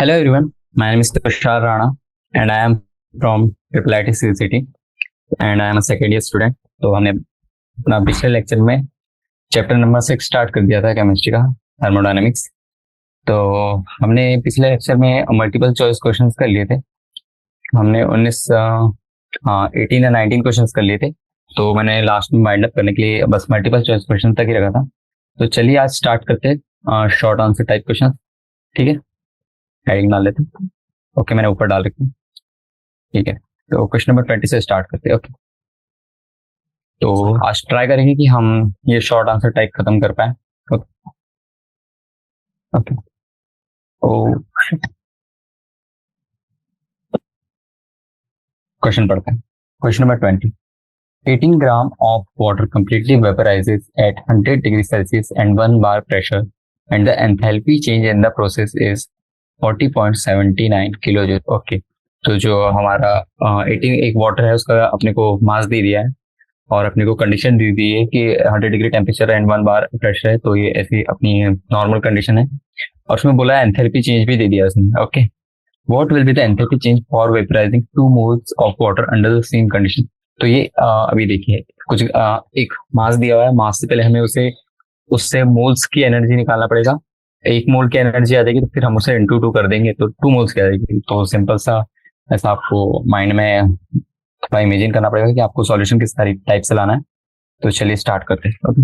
Hello everyone, my name is Tushar Rana and I am from IIIT City and I am a second year student. तो हमने अपना पिछले lecture में chapter number 6 start कर दिया था केमिस्ट्री का, थर्मोडायनेमिक्स। तो हमने पिछले लेक्चर में मल्टीपल चॉइस क्वेश्चंस कर लिए थे। हमने 18 या 19 क्वेश्चंस कर लिए थे। तो मैंने लास्ट में वाइंड अप करने के लिए बस मल्टीपल चॉइस क्वेश्चन तक ही रखा था। तो चलिए आज स्टार्ट करते हैं शॉर्ट आंसर टाइप क्वेश्चन। ठीक है, हेडिंग डाल लेते हैं। ओके, मैंने ऊपर डाल रखी है। ठीक है, तो क्वेश्चन नंबर 20 से स्टार्ट करते हैं। ओके, तो आज ट्राई करेंगे कि हम ये शॉर्ट आंसर टाइप खत्म कर पाए। ओके, क्वेश्चन पढ़ते हैं। Question number 20, 18 gram of water completely vaporizes at 100 degrees Celsius and 1 bar pressure and the enthalpy change in the process is 40.79 kilojoule. Okay, तो जो हमारा 18 एक वाटर है उसका अपने को मास दे दिया है और अपने को कंडीशन दे दी है कि 100 degree temperature and 1 bar pressure है। तो ये ऐसी अपनी नॉर्मल कंडीशन है और उसमें बोला है एंथैल्पी चेंज भी दे दिया उसने। Okay, what will be the enthalpy change for वेपराइजिंग 2 moles of water under the same condition. तो ये अभी देखिए कुछ एक मास दिया हुआ है। मास से पहले हमें उससे मोल्स की एनर्जी निकालना पड़ेगा। 1 मोल की एनर्जी आ जाएगी तो फिर हम उसे इंटू 2 कर देंगे तो 2 मोल्स की आ जाएगी। तो सिंपल सा ऐसा आपको माइंड में थोड़ा इमेजिन करना पड़ेगा कि आपको सॉल्यूशन किस टाइप से लाना है। तो चलिए स्टार्ट करते हैं। Okay,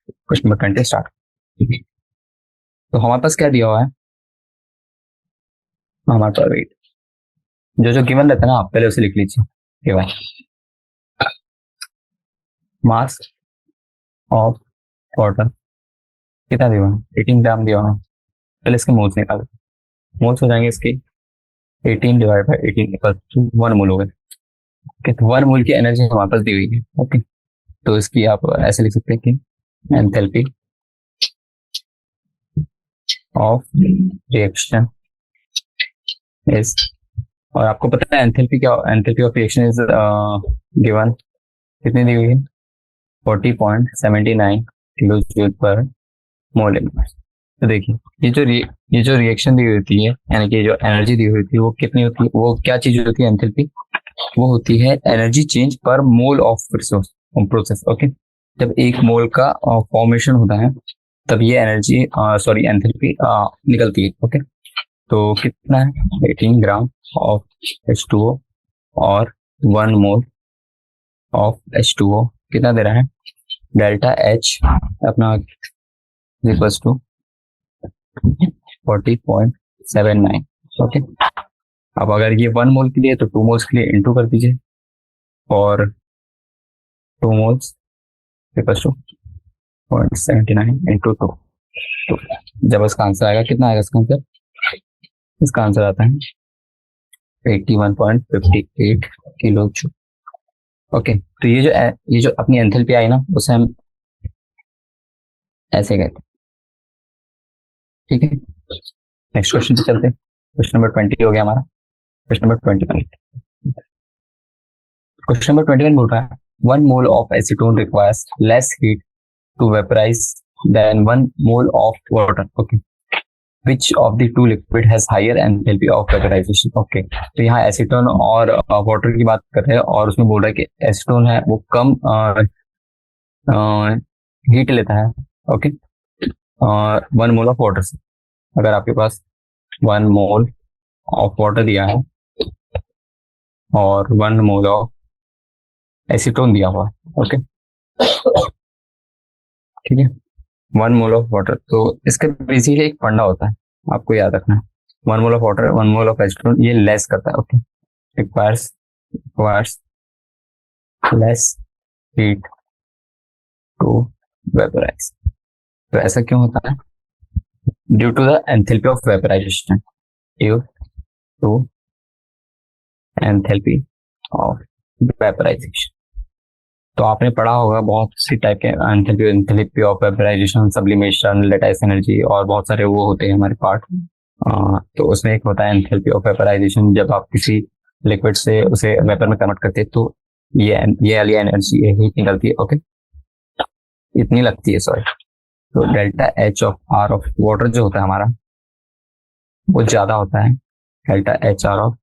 question number 20 start. तो हमारे पास क्या दिया हुआ है, हमारे पास वेट जो जो गिवन रहता है ना, आप पहले उसे लिख लीजिए। गिवन मास ऑफ वाटर कितना दिया हुआ है, 18 ग्राम दिया हुआ है। पहले इसके मोल्स निकालो। मोल्स हो जाएंगे इसके 18 डिवाइड बाई 18 इक्वल टू 1 मोल हो गए। ओके, तो 1 मोल की एनर्जी हमारे पास दी हुई है। ओके, तो इसकी आप ऐसे लिख सकते हैं कि एंथैल्पी ऑफ रिएक्शन इज, और आपको पता है एंथैल्पी क्या, enthalpy of reaction is given कितनी दी हुई है, 40.79 किलो जूल पर मोल इनवर्स। तो देखिए ये जो रिएक्शन दी हुई होती है, यानी कि जो एनर्जी दी हुई थी वो कितनी होती है, वो क्या चीज होती है एंथैल्पी, वो होती है एनर्जी चेंज पर मोल ऑफ प्रोसेस। ओके, जब 1 मोल का फॉर्मेशन होता है तब ये एनर्जी एंथैल्पी निकलती है। ओके, तो कितना है 18 ग्राम ऑफ H2O और 1 मोल ऑफ H2O कितना दे रहा है, डेल्टा H अपना इक्वल्स टू 40.79। ओके, अब अगर ये 1 मोल के लिए तो 2 मोल्स के लिए इंटू कर दीजिए और 2 मोल्स इक्वल्स टू 0.79 इंटू 2। तो जब इसका आंसर आएगा, कितना आएगा इसका आंसर, इसका आंसर आता है 81.58 किलो जूल। ओके, तो ये जो अपनी एंथैल्पी आई ना उसे हम ऐसे कहते हैं। ठीक है, नेक्स्ट क्वेश्चन पे चलते हैं। क्वेश्चन नंबर 20 हो गया हमारा। क्वेश्चन नंबर 21, क्वेश्चन नंबर 21 बोल रहा है 1 mole of acetone requires less heat to vaporise than 1 mole of water. Okay, Which of the two liquid has higher enthalpy of vaporization? Okay, तो यहाँ एसीटोन और water की बात कर रहे हैं और उसमें बोल रहा है कि एसीटोन है वो कम हीट लेता है। ओके, 1 मोल ऑफ वाटर से, अगर आपके पास 1 मोल ऑफ वाटर दिया है और 1 मोल ऑफ एसीटोन दिया हुआ है। ओके, ठीक है, 1 मोल ऑफ वाटर, तो इसका बेसिकली एक फंडा होता है, आपको याद रखना है 1 mole of water 1 mole of acetone ये लेस करता है। Okay, requires less heat to vaporise. तो ऐसा क्यों होता है, due to the enthalpy of vaporisation, due to enthalpy of vaporisation. तो आपने पढ़ा होगा बहुत सी टाइप के enthalpy of vaporisation, sublimation, lattice energy और बहुत सारे वो होते हैं हमारे पार्ट। तो उसमें एक होता है एंथैल्पी ऑफ वेपराइजेशन, जब आप किसी लिक्विड से उसे वेपर में कन्वर्ट करते हैं तो ये वाली एनर्जी हीट निकलती है। ओके, इतनी लगती है, सॉरी। तो delta H of R of water जो होता है हमारा वो ज्यादा होता है delta H are of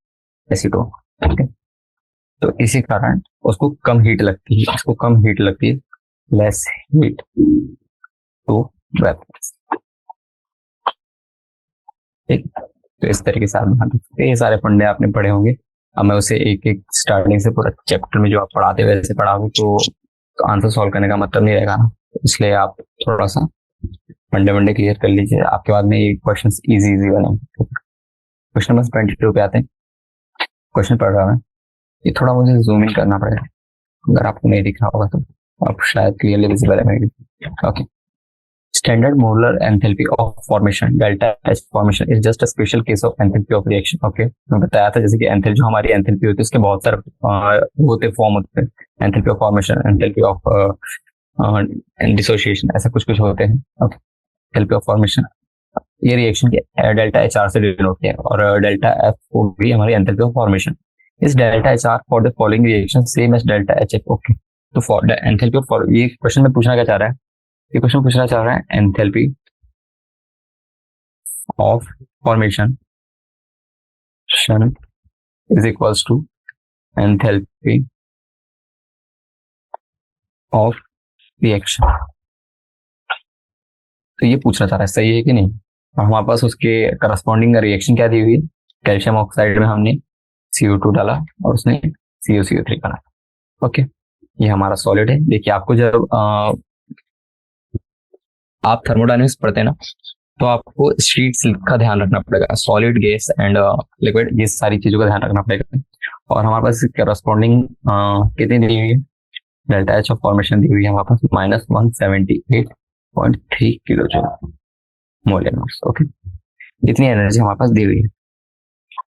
acetone. Okay, तो इसी कारण उसको कम हीट लगती है, इसको कम हीट लगती है, लेस हीट टू वेपर्स। ठीक, तो इस तरीके से आप ध्यान रखते, ये सारे फंडे आपने पढ़े होंगे। अब मैं उसे एक एक स्टार्टिंग से पूरा चैप्टर में जो आप पढ़ाते हुए वैसे पढ़ाऊंगी तो आंसर सॉल्व करने का मतलब नहीं रहेगा ना, इसलिए आप थोड़ा सा फंडे वंडे क्लियर कर लीजिए, आपके बाद में ये क्वेश्चन इजी इजी बने। क्वेश्चन नंबर 22 पे आते हैं। क्वेश्चन पढ़ रहा है, ये थोड़ा मुझे जूम इन करना पड़ेगा, अगर आपको नहीं दिख रहा होगा तो आप शायद क्लियरली विजिबल है मेरी। Okay, standard molar enthalpy of formation delta H formation is just a special case of enthalpy of reaction। Okay, मैं बताया था जैसे कि एंथैल्पी, जो हमारी एंथैल्पी होती है उसके बहुत सारे होते फॉर्म होते हैं, enthalpy of formation, enthalpy of dissociation, ऐसा कुछ कुछ होते हैं। ओके, एंथैल्पी ऑफ फॉर्मेशन ये रिएक्शन के डेल्टा एच आर से डिनोट किया है, और डेल्टा एफ को भी हमारी एंथैल्पी ऑफ फॉर्मेशन इस delta H R for the following reaction same as delta H F. Okay, तो फॉर द एंथैल्पी ऑफ, ये क्वेश्चन में पूछना क्या चाह रहा है, ये क्वेश्चन पूछना चाह रहा है enthalpy of formation is equals to enthalpy of reaction. तो ये पूछना चाह रहा है, सही है कि नहीं। और हमारे पास उसके करस्पॉन्डिंग रिएक्शन क्या दी हुई है, कैल्शियम ऑक्साइड में हमने CO2 डाला और उसने CuCO3 बना। ओके, ये हमारा सॉलिड है। देखिए, आपको जब आप थर्मोडायनेमिक्स पढ़ते हैं ना, तो आपको शीट्स का ध्यान रखना पड़ेगा, सॉलिड, गैस एंड लिक्विड, ये सारी चीजों का ध्यान रखना पड़ेगा। और हमारे पास करस्पॉन्डिंग कितनी दी हुई है, डेल्टा एच ऑफ फॉर्मेशन दी हुई है हमारे पास -178.3 kilo joule mole inverse. Okay, इतनी एनर्जी हमारे पास दी हुई है,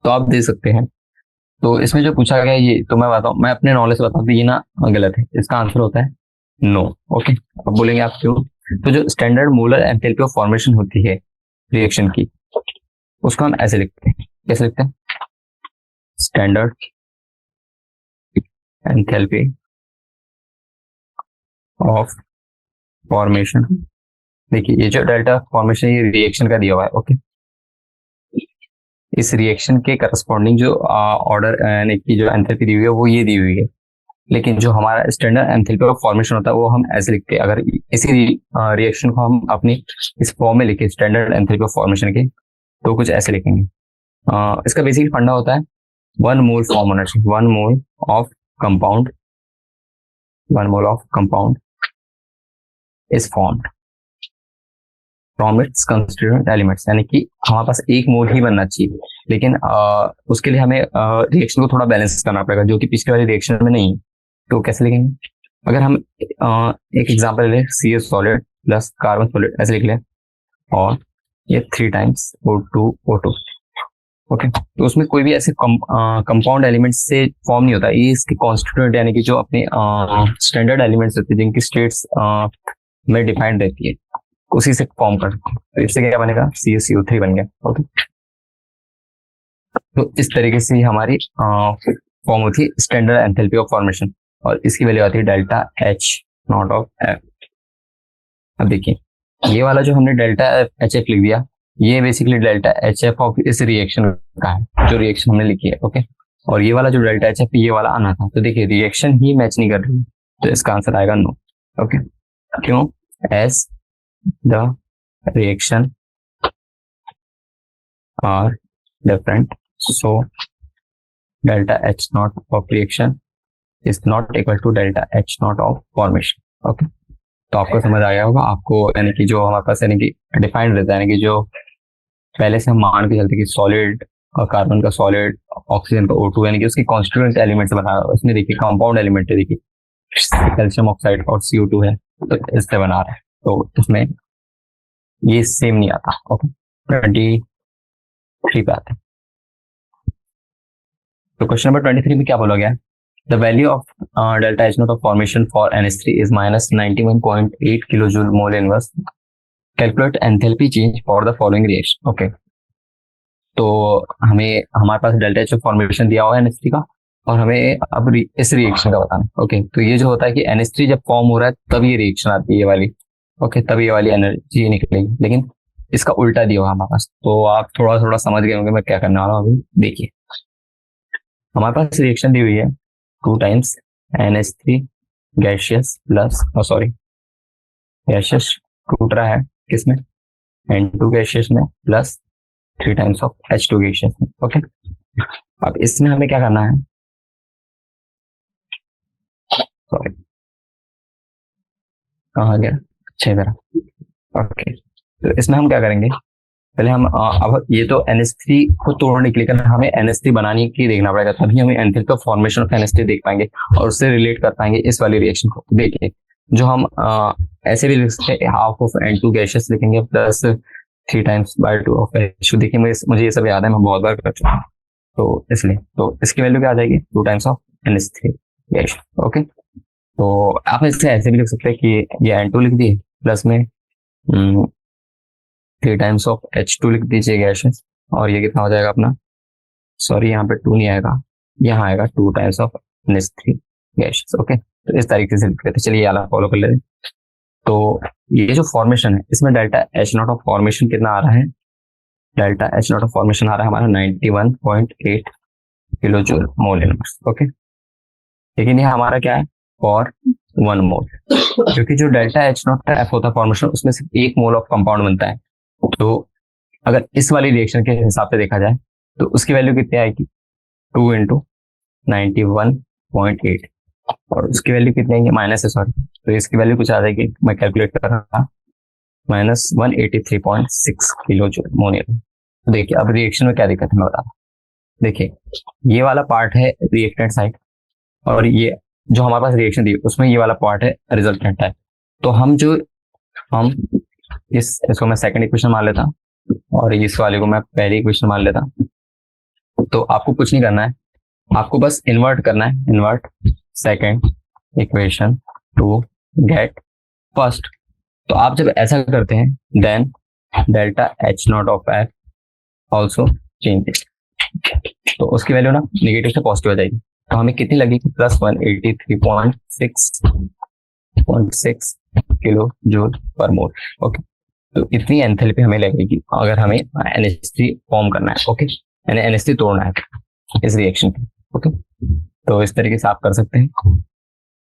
तो आप दे सकते हैं। तो इसमें जो पूछा गया ये, तो मैं बताऊं, मैं अपने नॉलेज से बताऊं, ये ना गलत है, इसका आंसर होता है नो। ओके, अब बोलेंगे आप क्यों, तो जो standard molar enthalpy of formation होती है रिएक्शन की, उसको हम ऐसे लिखते हैं, कैसे लिखते हैं, स्टैंडर्ड एंथैल्पी ऑफ फॉर्मेशन। देखिए, ये जो डेल्टा फॉर्मेशन ये रिएक्शन का दिया हुआ है। ओके, इस रिएक्शन के करस्पॉन्डिंग जो ऑर्डर यानी कि जो एंथैल्पी दी हुई है वो ये दी हुई है, लेकिन जो हमारा स्टैंडर्ड एंथैल्पी ऑफ फॉर्मेशन होता है वो हम ऐसे लिखते हैं। अगर इसी रिएक्शन को हम अपनी इस फॉर्म में लिखे स्टैंडर्ड एंथैल्पी ऑफ फॉर्मेशन के, तो कुछ ऐसे लिखेंगे। इसका बेसिक फंडा होता है 1 मोल फॉर्म होना चाहिए, 1 mole of compound, 1 mole of compound is formed from its constituent elements, यानी कि हमारे पास 1 मोल ही बनना चाहिए, लेकिन उसके लिए हमें रिएक्शन को थोड़ा बैलेंस करना पड़ेगा, जो कि पिछले वाली रिएक्शन में नहीं है। तो कैसे लिखेंगे, अगर हम एक एग्जांपल ले, CS solid plus carbon solid ऐसे लिख लें, और ये 3 टाइम्स O2O2। ओके, तो उसमें कोई भी ऐसे कंपाउंड एलिमेंट से फॉर्म नहीं होता, ये इसके कॉन्स्टिट्यूएंट यानी कि जो अपने स्टैंडर्ड एलिमेंट्स होते हैं जिनकी स्टेट्स में डिफाइंड रहती है, उसी से फॉर्म करते हैं। तो इससे क्या बनेगा, CuCO3 बन गया। ओके, तो इस तरीके से हमारी फॉर्म होती है स्टैंडर्ड एंथैल्पी ऑफ फॉर्मेशन, और इसकी वैल्यू आती है delta H not of F। अब देखिए, ये वाला जो हमने डेल्टा HF लिख दिया, ये बेसिकली डेल्टा HF ऑफ इस रिएक्शन का है, जो रिएक्शन हमने लिखी है। ओके, और ये वाला जो डेल्टा HF ये वाला आना था, तो देखिए रिएक्शन ही मैच नहीं कर रही, तो इसका आंसर आएगा नो। ओके, क्यों, as the reaction are different, so delta H not of reaction is not equal to delta H not of formation. Okay, तो आपको समझ आ गया होगा, आपको यानी कि जो हमारे पास यानी कि डिफाइंड रहता है, यानी कि जो पहले से हम मान के चलते कि सॉलिड और कार्बन का सॉलिड, ऑक्सीजन का O2, यानी कि उसकी कॉन्स्टिट्यूएंट एलिमेंट से बना, उसमें देखिए कंपाउंड एलिमेंट है, देखिए कैल्शियम ऑक्साइड और CO2 है, तो इससे बना रहा है, तो इसमें ये सेम नहीं आता। ओके, 23 पे आते हैं। तो क्वेश्चन नंबर 23 में क्या बोला गया है, the value of delta H not of formation for NH3 is -91.8 kilo joule mole inverse, calculate enthalpy change for the following reaction. Okay, तो हमें हमारे पास डेल्टा H ऑफ फॉर्मेशन दिया हुआ है NH3 का, और हमें अब इस रिएक्शन का बताना। ओके, तो ये जो होता है कि NH3 जब फॉर्म हो रहा है तब ये रिएक्शन आती है, ये वाली। ओके, तब ये वाली एनर्जी निकलेगी, लेकिन इसका उल्टा दिया हुआ हमारे पास, तो आप थोड़ा थोड़ा समझ गए होंगे मैं क्या करने वाला हूँ अभी। देखिए हमारे पास रिएक्शन दी हुई है 2 times NH3 gaseous plus, sorry gaseous टूट रहा है किसमें, N2 गैशियस में, plus 3 times of H2 gaseous में। ओके, अब इसमें हमें क्या करना है, सॉरी कहाँ गया, अच्छे तरह। ओके, तो इसमें हम क्या करेंगे, पहले हम अब ये तो NH3 को तोड़ने के लिए करना, हमें NH3 बनाने की देखना पड़ेगा, तभी हमें एंथैल्पी का फॉर्मेशन ऑफ NH3 देख पाएंगे और उससे रिलेट कर पाएंगे इस वाली रिएक्शन को। देखिए जो हम ऐसे भी लिख सकते हैं, हाफ ऑफ N2 गैसेस लिखेंगे plus 3 times bye 2 of H2। देखिए मुझे ये सब याद है, मैं बहुत बार कर चुका हूँ, तो इसलिए तो इसकी वैल्यू क्या आ जाएगी, 2 times of NH3 gas. Okay, तो आप इसे ऐसे भी लिख सकते हैं कि ये N2 लिख दिए प्लस में 3 टाइम्स ऑफ H2 लिख दीजिए गैसेस, और ये कितना हो जाएगा अपना, सॉरी यहाँ पे 2 नहीं आएगा, यहाँ आएगा 2 times of NH3 gases. Okay, तो इस तरीके से लिख लेते, चलिए वाला फॉलो कर लेते। तो ये जो फॉर्मेशन है इसमें delta H not of formation कितना आ रहा है, delta H not of formation आ रहा है हमारा 91.8 kilo joule mole inverse. Okay, लेकिन ये हमारा क्या है, फॉर 1 मोल, क्योंकि जो डेल्टा H नॉट का F होता है फॉर्मेशन, उसमें सिर्फ 1 मोल ऑफ कंपाउंड बनता है। तो अगर इस वाली रिएक्शन के हिसाब से देखा जाए तो उसकी वैल्यू कितनी आएगी, 2 इंटू 91.8, और उसकी वैल्यू कितनी आएगी, माइनस है सॉरी, तो इसकी वैल्यू कुछ आ जाएगी, मैं कैलकुलेट कर रहा था, -183.6 किलो जूल मोल। देखिए अब रिएक्शन में क्या दिक्कत है मैं बता रहा हूँ। देखिए ये वाला पार्ट है रिएक्टेंट साइड, और ये जो हमारे पास रिएक्शन दी उसमें ये वाला पार्ट है रिजल्टेंट है। तो हम इसको मैं सेकंड इक्वेशन मान लेता और इस वाले को मैं पहली इक्वेशन मान लेता। तो आपको कुछ नहीं करना है, आपको बस इन्वर्ट करना है, invert second equation to get first. तो आप जब ऐसा करते हैं then delta H not of F also changes, तो उसकी वैल्यू ना नेगेटिव से पॉजिटिव आ जाएगी। तो हमें कितनी लगेगी, +183.6 किलो जूल पर मोल। ओके, तो इतनी एंथैल्पी हमें लगेगी अगर हमें NH3 फॉर्म करना है। ओके, यानी NH3 तोड़ना है इस रिएक्शन पे। ओके, तो इस तरीके से आप कर सकते हैं।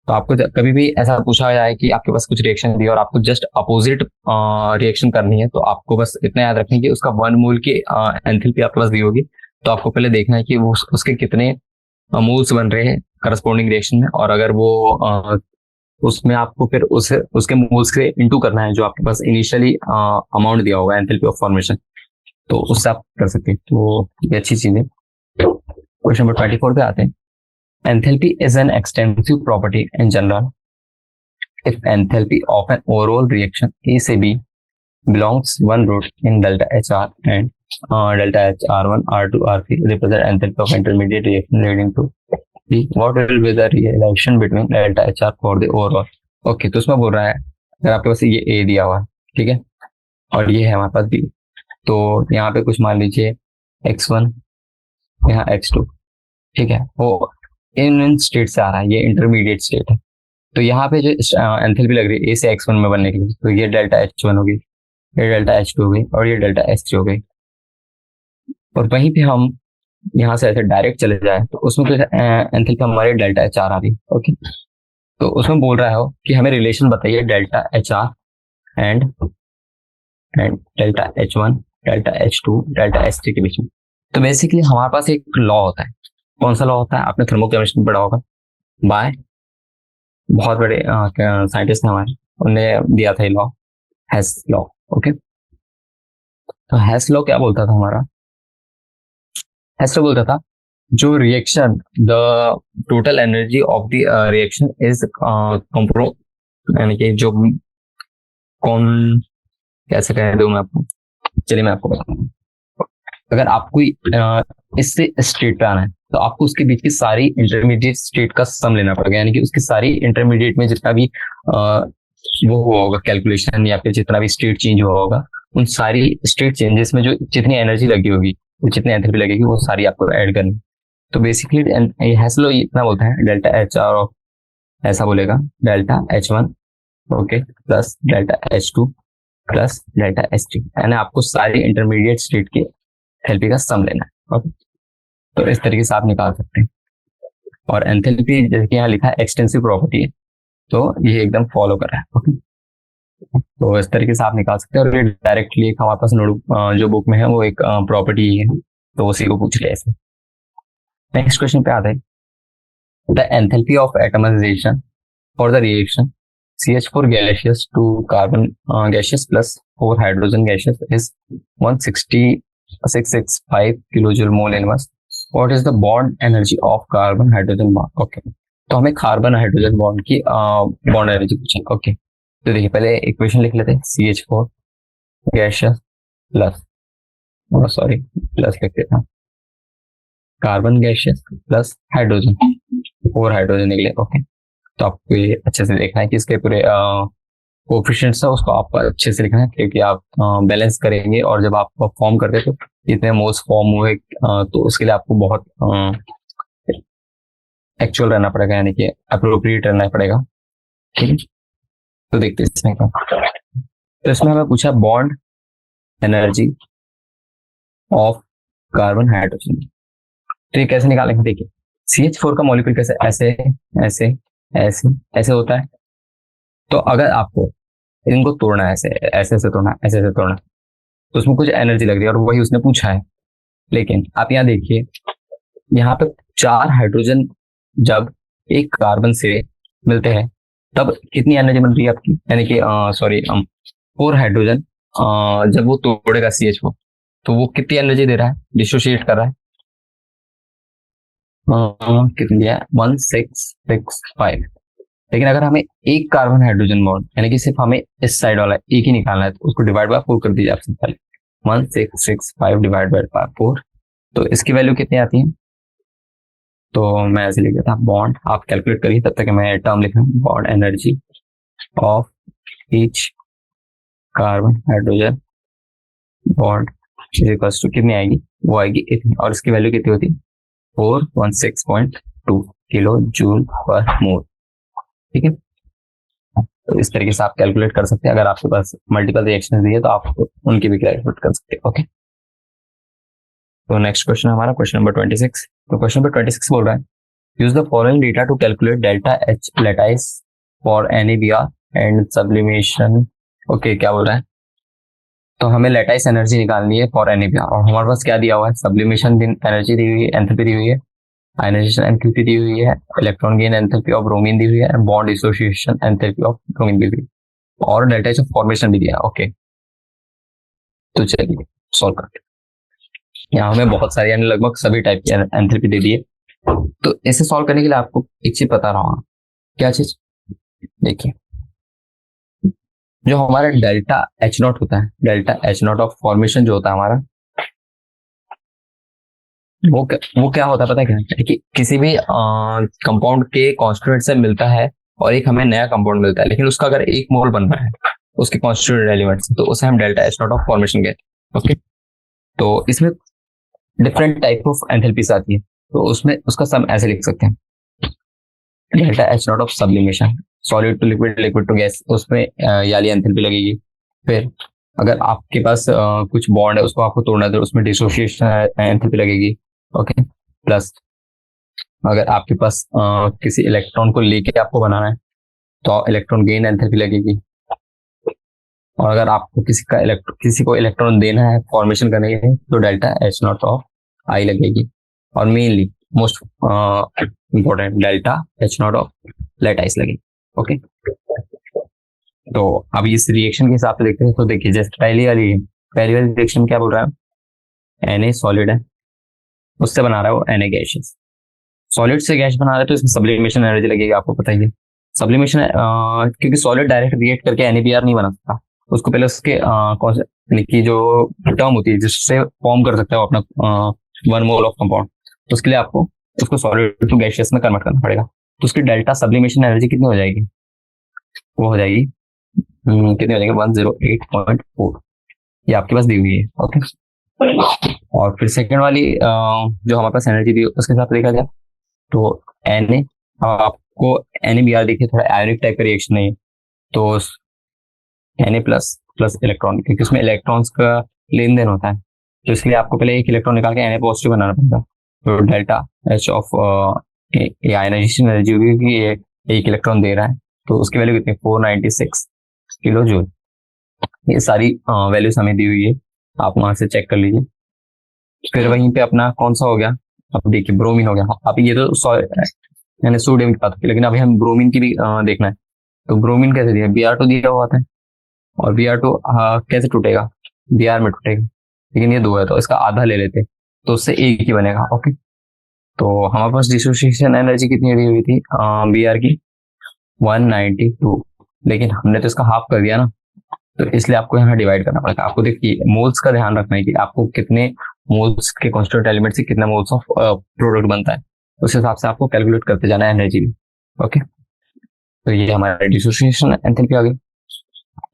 तो आपको कभी भी ऐसा पूछा जाए कि आपके पास कुछ रिएक्शन दी और आपको जस्ट अपोजिट रिएक्शन करनी है, तो आपको बस इतना याद रखना है कि उसका 1 मोल की एंथैल्पी आपके पास दी होगी, तो आपको पहले देखना है कि वो उसके कितने मोल्स बन रहे हैं करस्पॉन्डिंग रिएक्शन में, और अगर वो उसमें आपको फिर उसके मोल्स से इंटू करना है जो आपके पास इनिशियली अमाउंट दिया होगा एंथैल्पी ऑफ फॉर्मेशन, तो उससे आप कर सकते हैं। तो ये अच्छी चीज है। क्वेश्चन नंबर 24 पे आते हैं। Enthalpy is an extensive property in general. If enthalpy of an overall reaction A से B belongs one root in delta HR and delta H R1 R2 R3 represent enthalpy of intermediate reaction leading to B, what will be the relation between delta HR for the overall? Okay, तो उसमें बोल रहा है अगर आपके पास ये A दिया हुआ है, ठीक है, और ये है हमारे पास B, तो यहाँ पे कुछ मान लीजिए X1, यहाँ X2, ठीक है, वो इन स्टेट से आ रहा है, ये इंटरमीडिएट स्टेट है। तो यहाँ पे जो एंथैल्पी लग रही है A से X1 में बनने के लिए, तो ये डेल्टा H1 होगी, ये डेल्टा H2 हो गई, और ये डेल्टा H3 हो गई। और वहीं पे हम यहाँ से ऐसे डायरेक्ट चले जाए तो उसमें तो एंथैल्पी हमारी डेल्टा HR आ रही है। ओके, तो उसमें बोल रहा है कि हमें रिलेशन बताइए delta HR and delta H1 delta H2 delta H3 के बीच में। तो बेसिकली हमारे पास एक लॉ होता है, कौन सा लॉ होता है, आपने थर्मोकेमिस्ट्री में पढ़ा होगा, बाय बहुत बड़े साइंटिस्ट हैं हमारे, उन्होंने दिया था ये लॉ, हेस लॉ। ओके, तो हेस लॉ क्या बोलता था हमारा, हेस लॉ बोलता था जो reaction the total energy of the reaction is compro, यानी कि जो कौन कैसे कह दूं मैं आपको, चलिए मैं आपको बताता हूँ। अगर आपको इससे स्टेट पे आना है तो आपको उसके बीच की सारी इंटरमीडिएट स्टेट का सम लेना पड़ेगा, यानी कि उसकी सारी इंटरमीडिएट में जितना भी वो हुआ होगा कैलकुलेशन या फिर जितना भी स्टेट चेंज हुआ होगा, उन सारी स्टेट चेंजेस में जो जितनी एनर्जी लगी होगी, जितनी एंथैल्पी लगेगी, वो सारी आपको ऐड करनी। तो बेसिकली हेस लॉ इतना बोलता है डेल्टा HR ऑफ, ऐसा बोलेगा delta H1 okay plus delta H2 plus delta H T, यानी आपको सारी इंटरमीडिएट स्टेट की एंथैल्पी का सम लेना है। ओके, तो इस तरीके से आप निकाल सकते हैं। और एंथैल्पी जैसे कि यहाँ लिखा है एक्सटेंसिव प्रॉपर्टी है, तो ये एकदम फॉलो कर रहा है। ओके, तो इस तरीके से आप निकाल सकते हैं। और ये डायरेक्टली एक हमारे पास जो बुक में है वो एक प्रॉपर्टी है, तो उसी को पूछ लिया ऐसे। नेक्स्ट क्वेश्चन पे आता है, the enthalpy of atomisation for the reaction CH4 gaseous to carbon gaseous plus 4 hydrogen gaseous is 16665 kilojoule mole inverse. What is the bond energy of carbon hydrogen bond? Okay, तो हमें carbon hydrogen bond की bond energy पूछे। Okay, तो देखिए पहले equation लिख लेते हैं। CH4 gaseous plus, sorry plus लिख देता हूँ, carbon gaseous plus hydrogen, 4 hydrogen निकले। ओके, तो आपको ये अच्छे से देखना है कि इसके पूरे कोफिशिएंट्स है उसको आपको अच्छे से लिखना है, क्योंकि आप बैलेंस करेंगे और जब आप फॉर्म करते हैं तो इतने मोल्स फॉर्म हुए, तो उसके लिए आपको बहुत एक्चुअल रहना पड़ेगा, यानी कि अप्रोप्रिएट रहना पड़ेगा। ठीक है, तो देखते हैं इसमें क्या। तो इसमें हमें पूछा bond energy of carbon hydrogen, तो ये कैसे निकालेंगे। देखिए CH4 का मॉलिक्यूल कैसे ऐसे ऐसे ऐसे ऐसे होता है, तो अगर आपको इनको तोड़ना है, ऐसे ऐसे ऐसे तोड़ना, ऐसे ऐसे तोड़ना, तो उसमें कुछ एनर्जी लग रही है और वही उसने पूछा है। लेकिन आप यहाँ देखिए, यहाँ पे 4 हाइड्रोजन जब एक कार्बन से मिलते हैं तब कितनी एनर्जी मिल रही है आपकी, यानी कि सॉरी 4 हाइड्रोजन जब वो तोड़ेगा CH4 तो वो कितनी एनर्जी दे रहा है, डिसोशिएट कर रहा है। कितनी दिया है, 1665। लेकिन अगर हमें एक कार्बन हाइड्रोजन बॉन्ड, यानी कि सिर्फ हमें इस साइड वाला एक ही निकालना है, तो उसको डिवाइड बाय 4 कर दीजिए आप सिंपल, 1665 डिवाइड बाय 4, तो इसकी वैल्यू कितनी आती है। तो मैं ऐसे लिख देता हूँ, बॉन्ड आप कैलकुलेट करिए, तब तक मैं टर्म लिख रहा हूँ, bond energy of each carbon hydrogen bond equals to कितनी आएगी, वो आएगी इतनी, और इसकी वैल्यू कितनी होती है 416.2 किलो जूल पर मोल। ठीक है, तो इस तरीके से आप कैलकुलेट कर सकते हैं। अगर आपके पास मल्टीपल रिएक्शन दिए तो आप उनकी भी कैलकुलेट कर सकते हैं। ओके, तो नेक्स्ट क्वेश्चन हमारा क्वेश्चन नंबर 26। तो क्वेश्चन नंबर 26 बोल रहा है, use the following data to calculate delta H lattice for NABR and sublimation. Okay, क्या बोल रहा है, तो हमें लेटाइस एनर्जी निकालनी है फॉर NABR, और हमारे पास क्या दिया हुआ है, सब्लिमेशन एनर्जी दी हुई है, एंथैल्पी दी हुई है, आयनाइजेशन एंथैल्पी दी हुई है, electron gain enthalpy of bromine दी हुई है, bond dissociation enthalpy of bromine दी हुई है, और डेल्टा एच फॉर्मेशन भी दिया। ओके, तो चलिए सॉल्व करते हैं। यहाँ हमें बहुत सारी, यानी लगभग सभी टाइप की एंथैल्पी दे दी है, तो इसे सॉल्व करने के लिए आपको एक चीज पता रहा, क्या चीज, देखिए जो हमारा डेल्टा एच नॉट होता है, delta H not of formation जो होता है हमारा, वो क्या होता है पता है क्या, कि किसी भी कंपाउंड के कॉन्स्टिट्यूएंट से मिलता है और एक हमें नया कंपाउंड मिलता है, लेकिन उसका अगर एक मोल बन रहा है उसके कॉन्स्टिट्यूएंट एलिमेंट से, तो उसे हम delta H not of formation कहते हैं। ओके, तो इसमें डिफरेंट टाइप ऑफ एंथैल्पीज आती है, तो उसमें उसका सम ऐसे लिख सकते हैं, delta H not of sublimation, solid to liquid, liquid to gas, उसमें ये वाली एंथैल्पी लगेगी। फिर अगर आपके पास कुछ बॉन्ड है उसको आपको तोड़ना है तो उसमें डिसोसिएशन एंथैल्पी लगेगी। ओके, प्लस अगर आपके पास किसी इलेक्ट्रॉन को लेके आपको बनाना है तो इलेक्ट्रॉन गेन एंथैल्पी लगेगी, और अगर आपको किसी को इलेक्ट्रॉन देना है फॉर्मेशन करने के लिए तो डेल्टा एच नॉट ऑफ आई लगेगी, और mainly most important delta H not of lattice लगेगी। ओके, तो अब इस रिएक्शन के हिसाब से देखते हैं। तो देखिए जैसे पहली वाली रिएक्शन क्या बोल रहा है, Na सॉलिड है, उससे बना रहा है वो Na गैसेस, सॉलिड से गैस बना रहा है तो इसमें सब्लिमेशन एनर्जी लगेगी, आपको पता ही है सब्लिमेशन, क्योंकि सॉलिड डायरेक्ट रिएक्ट करके NABR नहीं बना सकता, उसको पहले उसके की जो टर्म होती है जिससे फॉर्म कर सकता है वो अपना 1 मोल ऑफ कंपाउंड, तो उसके लिए आपको उसको सॉलिड टू गैसियस में कन्वर्ट करना पड़ेगा। तो उसकी डेल्टा सब्लिमेशन एनर्जी कितनी हो जाएगी, वो हो जाएगी कितनी हो जाएगी 108.4, ये आपके पास दी हुई है। ओके, और फिर सेकेंड वाली जो हमारे पास एनर्जी दी उसके साथ देखा जाए तो Na, आपको NABR देखिए थोड़ा आयोनिक टाइप का रिएक्शन है, तो Na प्लस प्लस इलेक्ट्रॉन, क्योंकि उसमें इलेक्ट्रॉन्स का लेन देन होता है, तो इसलिए आपको पहले एक इलेक्ट्रॉन निकाल के Na पॉजिटिव बनाना पड़ेगा। तो delta H of ionisation energy होगी कि ये एक इलेक्ट्रॉन दे रहा है, तो उसकी वैल्यू कितनी 496 किलो जूल। ये सारी वैल्यूज हमें दी हुई है, आप वहां से चेक कर लीजिए। फिर वहीं पे अपना कौन सा हो गया, अब देखिए ब्रोमीन हो गया। अब ये तो मैंने सोडियम की बात की, लेकिन अभी हम ब्रोमीन की भी देखना है। तो ब्रोमीन कैसे दिया, Br2 दिया हुआ था, और Br2 कैसे टूटेगा, Br में टूटेगा, लेकिन ये दो है तो इसका आधा ले लेते, तो उससे एक ही बनेगा। ओके, तो हमारे पास डिसोसिएशन एनर्जी कितनी दी हुई थी Br की 192, लेकिन हमने तो इसका हाफ कर दिया ना, तो इसलिए आपको यहाँ डिवाइड करना पड़ेगा। आपको देखिए मोल्स का ध्यान रखना है कि आपको कितने मोल्स के कॉन्स्टेंट एलिमेंट से कितना मोल्स ऑफ प्रोडक्ट बनता है, उस हिसाब से आपको कैलकुलेट करते जाना है एनर्जी भी। ओके, तो ये हमारा डिसोसिएशन एंथैल्पी आ गई।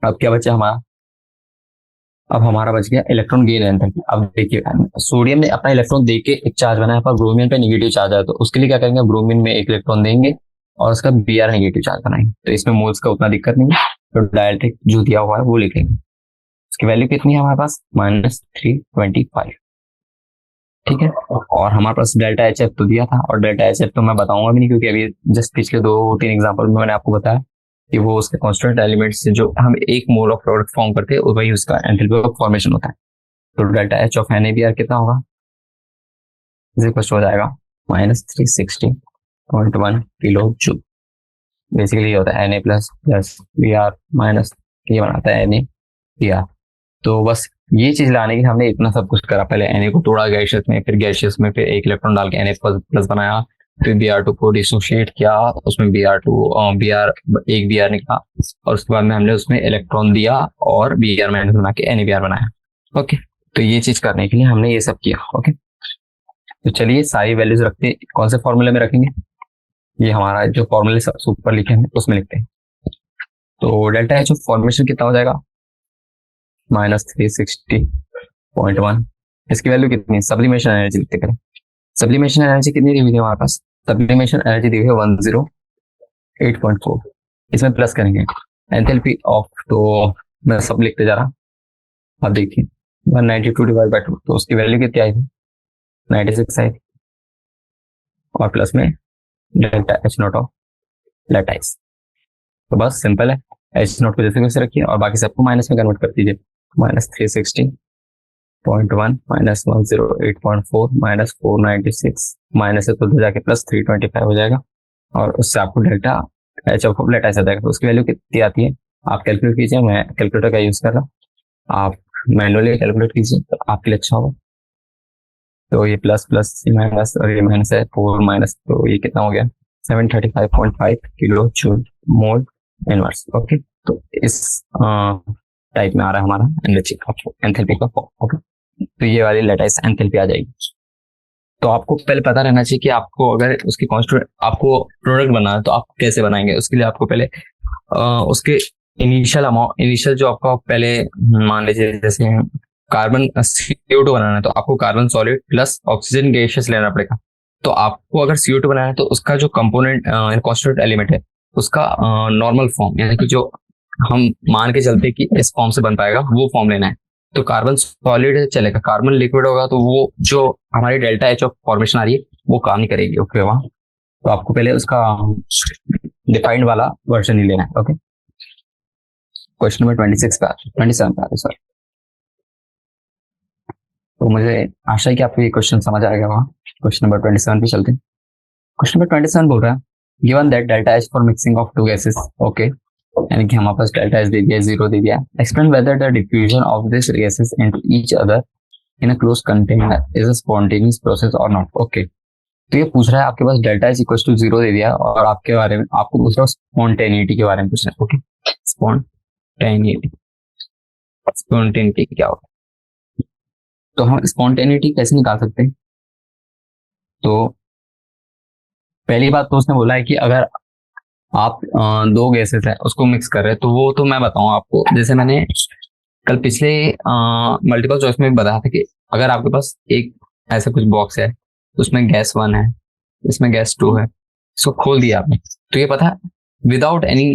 अब क्या बचा हमारा, अब हमारा बच गया इलेक्ट्रॉन गेन एंथैल्पी। अब देखिए सोडियम ने अपना इलेक्ट्रॉन दे के एक चार्ज बनाया, पर ब्रोमीन पे नेगेटिव चार्ज आया, तो उसके लिए क्या करेंगे, ब्रोमीन में एक इलेक्ट्रॉन देंगे और उसका Br नेगेटिव चार्ज बनाएंगे, तो इसमें मोल्स का उतना दिक्कत नहीं है, तो डायरेक्ट जो दिया हुआ है वो लिख लेंगे। इसकी वैल्यू कितनी है हमारे पास -325, ठीक है। और हमारे पास डेल्टा एच एफ तो दिया था, और डेल्टा एच एफ तो मैं बताऊंगा भी नहीं, क्योंकि अभी जस्ट पिछले 2-3 एग्जाम्पल में मैंने आपको बताया कि वो उसके कॉन्स्टेंट एलिमेंट से जो हम एक मोल ऑफ प्रोडक्ट फॉर्म करते हैं वही उसका एंथैल्पी ऑफ फॉर्मेशन होता है। तो डेल्टा एच ऑफ NaBr कितना होगा, हो जाएगा -360.1 किलो जूल। बेसिकली ये होता है Na plus plus Br minus, ये बनाता है NaBr। तो बस ये चीज लाने के हमने इतना सब कुछ करा, पहले Na को तोड़ा गैशियस में, फिर गैशियस में फिर एक इलेक्ट्रॉन डाल के Na प्लस बनाया, फिर Br2 को डिसोशिएट किया, उसमें एक Br निकला, और उसके बाद में हमने उसमें इलेक्ट्रॉन दिया और Br माइनस बना के NaBr बनाया। ओके, तो ये चीज करने के लिए हमने ये सब किया। ओके, तो चलिए सारी वैल्यूज रखते हैं, कौन से फॉर्मूले में रखेंगे, ये हमारा जो फॉर्मूले सबसे ऊपर लिखे हैं उसमें लिखते हैं। तो डेल्टा एच ऑफ फॉर्मेशन कितना हो जाएगा, -360.1। इसकी वैल्यू कितनी है, सब्लिमेशन एनर्जी लिखते करें। सब्लिमेशन एनर्जी कितनी दी हुई है हमारे पास, सब्लिमेशन एनर्जी दी हुई है 108.4। इसमें प्लस करेंगे एंथैल्पी ऑफ, तो मैं सब लिखते जा रहा, अब देखिए 192 डिवाइड बाई 2, तो उसकी वैल्यू कितनी आई थी 96 आई थी, और प्लस में डेल्टा एच नॉट ऑफ लैटाइस। तो बस सिंपल है, एच नॉट को जैसे वैसे रखिए और बाकी सबको माइनस में कन्वर्ट कर दीजिए। -360.1 -108.4 -496 माइनस है तो जाके +325 हो जाएगा, और उससे आपको डेल्टा एच ऑफ लैटाइस आ जाएगा। तो उसकी वैल्यू कितनी आती है आप कैलकुलेट कीजिए, मैं कैलकुलेटर का यूज कर रहा हूँ, आप मैनुअली कैलकुलेट कीजिए तो आपके लिए अच्छा होगा। तो ये प्लस प्लस माइनस और ये माइनस है 4 माइनस, तो ये कितना हो गया 735.5 kilo joule mole inverse. Okay, तो इस टाइप में आ रहा है हमारा एंथैल्पी का फॉर्म। ओके, तो ये वाली लेटाइस एंथैल्पी आ जाएगी। तो आपको पहले पता रहना चाहिए कि आपको अगर उसकी कॉन्स्टेंट आपको प्रोडक्ट बनाना है तो आप कैसे बनाएंगे। उसके लिए आपको पहले उसके इनिशियल जो आपका पहले मान लीजिए जैसे कार्बन CO2 बनाना है तो आपको carbon solid plus oxygen gaseous लेना पड़ेगा। तो आपको अगर CO2 बनाना है तो उसका जो कंपोनेंट कॉन्स्टेंट एलिमेंट है उसका नॉर्मल फॉर्म, यानी कि जो हम मान के चलते कि इस फॉर्म से बन पाएगा वो फॉर्म लेना है। तो कार्बन सॉलिड चलेगा, कार्बन लिक्विड होगा तो वो जो हमारी डेल्टा एच ऑफ फॉर्मेशन आ रही है वो काम नहीं करेगी। ओके, वहां तो आपको पहले उसका डिफाइंड वाला वर्जन ही लेना है। ओके, क्वेश्चन नंबर 27 पे आते सर। तो मुझे आशा है कि आपको ये क्वेश्चन समझ आ गया होगा। क्वेश्चन नंबर 27 पे चलते हैं। क्वेश्चन नंबर 27 बोल रहा है given that delta H for mixing of two gases. Okay, यानी कि हमारे पास डेल्टा एच दे दिया, 0 दे दिया। Explain whether the diffusion of this gases into each other in a closed container is a spontaneous process और not. Okay, तो ये पूछ रहा है आपके पास डेल्टा एच इक्वल टू 0 दे दिया और आपके बारे में आपको पूछ रहा है स्पॉन्टेनिटी के बारे में पूछ रहा है। ओके, स्पॉन्टेनिटी क्या होता है, तो हम स्पॉन्टेनिटी कैसे निकाल सकते हैं। तो पहली बात तो उसने बोला है कि अगर आप दो गैसेस है उसको मिक्स कर रहे हैं तो वो तो मैं बताऊं आपको, जैसे मैंने कल पिछले मल्टीपल चॉइस में भी बताया था कि अगर आपके पास एक ऐसा कुछ बॉक्स है उसमें गैस 1 है, इसमें गैस 2 है, इसको खोल दिया आपने तो ये पता है विदाउट एनी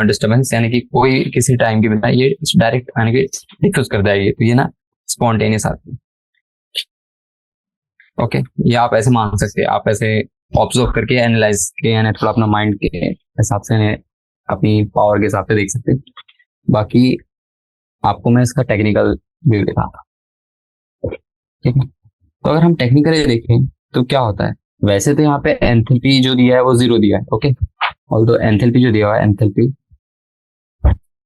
डिस्टर्बेंस, यानी कि कोई किसी टाइम के बिना ये डायरेक्ट यानी कि डिफ्यूज कर जाएगी, तो ये ना स्पॉन्टेनियस आती है। ओके, ये आप ऐसे मान सकते हैं, आप ऐसे ऑब्जर्व करके एनालाइज के यानी थोड़ा अपना माइंड के हिसाब से अपनी पावर के हिसाब से देख सकते हैं। बाकी आपको मैं इसका टेक्निकल व्यू दिखाता, ठीक है। तो अगर हम टेक्निकली देखें तो क्या होता है, वैसे तो यहाँ पे एंथैल्पी जो दिया है वो 0 दिया है, ओके। ऑल्दो एंथैल्पी जो दिया हुआ है, एंथैल्पी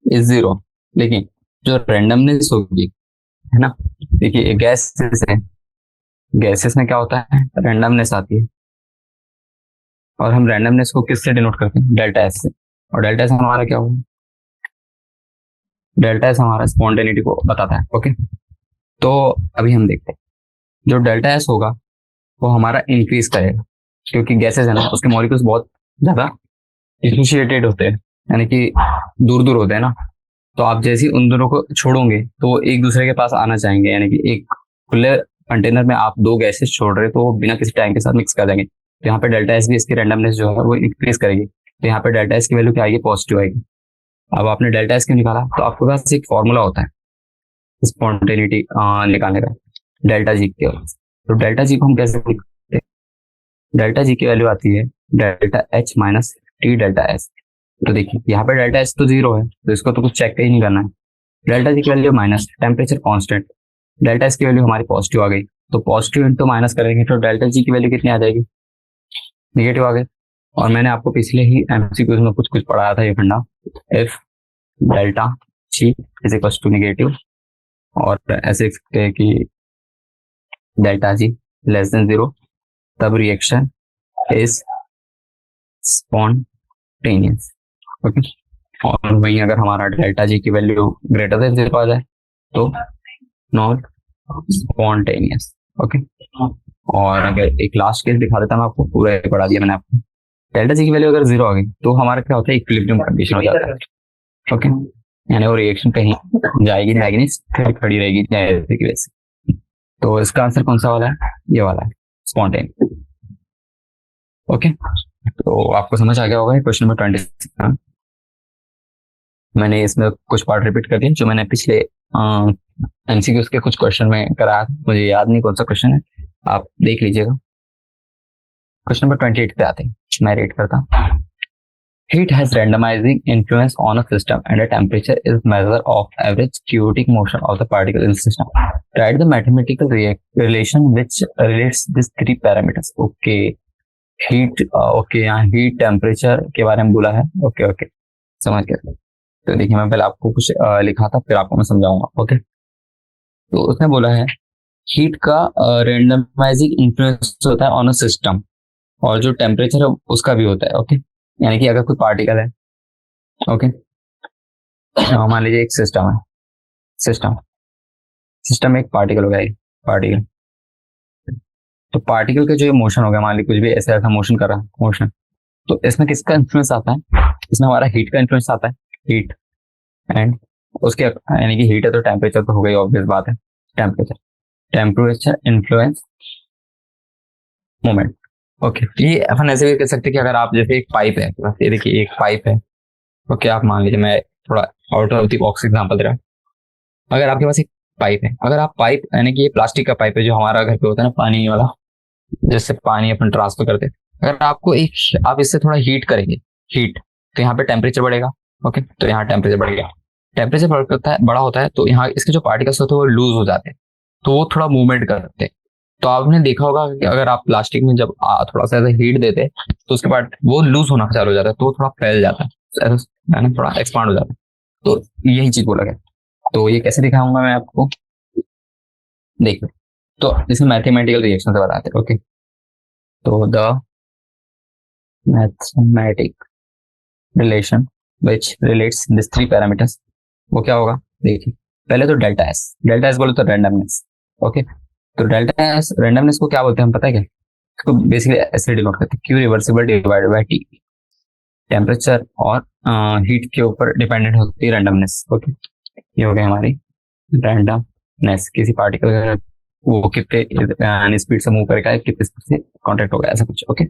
इज 0, लेकिन जो रैंडमनेस होगी, है ना, देखिए गैसेस है, गैसेस में क्या होता है, रैंडमनेस आती है, और हम रैंडमनेस को किससे डिनोट करते हैं, डेल्टा एस से। और डेल्टा एस हमारा क्या होगा, डेल्टा एस हमारा स्पॉन्टेनिटी को बताता है, ओके। तो अभी हम देखते हैं, जो डेल्टा एस होगा वो हमारा इंक्रीज करेगा, क्योंकि गैसेस है ना, उसके मॉलिक्यूल्स बहुत ज्यादा एसोसिएटेड होते हैं, यानी कि दूर दूर होते हैं ना। तो आप जैसे ही उन दोनों को छोड़ोगे तो वो एक दूसरे के पास आना चाहेंगे, यानी कि एक खुले कंटेनर में आप दो गैसेस छोड़ रहे हो तो वो बिना किसी टाइम के साथ मिक्स कर देंगे। तो यहाँ पे डेल्टा एस भी इसकी रैंडमनेस जो है वो इंक्रीज करेगी, तो यहाँ पे डेल्टा एस की वैल्यू क्या आएगी, पॉजिटिव आएगी। अब आपने डेल्टा एस क्यों निकाला, तो आपके पास एक फॉर्मूला होता है स्पॉन्टेनिटी निकालने का, डेल्टा जी के। तो डेल्टा जी को हम कैसे लिखते हैं, डेल्टा जी की वैल्यू आती है delta H minus T delta S. तो देखिए यहाँ पे डेल्टा एस तो 0 है, तो इसको तो कुछ चेक ही नहीं करना है। डेल्टा जी की value minus temperature constant, delta S की वैल्यू हमारी पॉजिटिव आ गई, तो पॉजिटिव इंटू माइनस करेंगे तो डेल्टा जी की वैल्यू कितनी आ जाएगी, निगेटिव आ गई। और मैंने आपको पिछले ही एमसीक्यूज में कुछ कुछ पढ़ाया था ये फंडा, if delta G is equal to negative, और ऐसे लिख सकते हैं कि डेल्टा जी लेस देन 0, तब रिएक्शन इज स्पॉन्टेनियस, ओके। और वहीं अगर हमारा डेल्टा जी की वैल्यू ग्रेटर देन 0 आ जाए तो नॉट स्पॉन्टेनियस, ओके। और अगर एक लास्ट केस दिखा देता मैं आपको, पूरा पढ़ा दिया मैंने आपको। डेल्टा जी की वैल्यू अगर 0 आ गई तो हमारा क्या होता है, इक्विलिब्रियम कंडीशन हो जाता है, ओके। यानी वो रिएक्शन कहीं जाएगी नहीं, फिर खड़ी रहेगी जैसे की वैसे। तो इसका आंसर कौन सा वाला है, ये वाला है, स्पॉन्टेनियस, ओके। तो आपको समझ आ गया होगा क्वेश्चन नंबर 26। मैंने इसमें कुछ पार्ट रिपीट कर दिए जो मैंने पिछले एमसीक्यूज के कुछ क्वेश्चन में कराया, मुझे याद नहीं कौन सा क्वेश्चन है, आप देख लीजिएगा। क्वेश्चन नंबर 28 पे आते हैं, मैं रेट करता हूँ। Heat has randomizing influence on a system and a temperature is measure of average chaotic motion of the particle in the system. Write the mathematical relation which relates these three parameters. Okay. Heat, okay, यहाँ heat temperature के बारे में बोला है, okay okay, समझ गया। तो देखिए मैं पहले आपको कुछ लिखा था, फिर आपको मैं समझाऊंगा, ओके। तो उसने बोला है हीट का रेंडमाइजिंग इन्फ्लुएंस होता है ऑन अ सिस्टम, और जो टेम्परेचर है उसका भी होता है, ओके। यानी कि अगर कोई पार्टिकल है, ओके, मान लीजिए एक सिस्टम है, सिस्टम सिस्टम में एक पार्टिकल हो गया, पार्टिकल, तो पार्टिकल का जो मोशन हो गया, मान लीजिए कुछ भी ऐसा ऐसा मोशन कर रहा है, मोशन, तो इसमें किसका इन्फ्लुएंस आता है, इसमें हमारा हीट का इन्फ्लुएंस आता है, हीट एंड उसके, यानी कि हीट है तो टेम्परेचर तो हो गई, ऑब्वियस बात है, temperature, temperature influence moment, okay. ये अपन ऐसे भी कह सकते हैं कि अगर आप जैसे एक पाइप है, ये देखिए एक पाइप है, ओके, आप मान लीजिए, मैं थोड़ा out of the box example दे रहा हूँ। अगर आपके पास एक पाइप है, अगर आप पाइप, यानी कि ये प्लास्टिक का पाइप है जो हमारा घर पे होता है ना, पानी वाला, जिससे पानी अपन ट्रांसफर करते हैं, अगर आपको एक, आप इससे थोड़ा हीट करेंगे, हीट, तो यहाँ पे टेम्परेचर बढ़ेगा, ओके, तो यहाँ टेम्परेचर बढ़ेगा, टेम्परेचर बड़ा होता है तो यहाँ इसके जो पार्टिकल्स होते हैं वो लूज हो जाते हैं, तो वो थोड़ा मूवमेंट करते हैं। तो आपने देखा होगा कि अगर आप प्लास्टिक में जब थोड़ा सा हीट देते हैं तो उसके बाद वो लूज होना चालू हो जाता है, तो वो थोड़ा फैल जाता है, ऐसा थोड़ा एक्सपांड हो जाता है, तो यही चीज बोला गया। तो ये कैसे दिखाऊंगा मैं आपको, देखिए, तो इसमें मैथमेटिकल रिएक्शन से बताते हैं, ओके। तो the mathematic relation which relates this three parameters, वो क्या होगा, देखिए पहले तो डेल्टा एस बोले तो रैंडमनेस, ओके। तो डेल्टा एस रैंडमनेस को क्या बोलते हैं हम पता है क्या, इसको बेसिकली ऐसे डिनोट करते हैं, Q reversible divided by T, temperature और हीट के ऊपर डिपेंडेंट होती है रैंडमनेस, ओके। ये हो गया हमारी रैंडमनेस, किसी पार्टिकल का वो कितने स्पीड से मूव करेगा, कितने स्पीड से कॉन्टेक्ट होगा, ऐसा कुछ, ओके।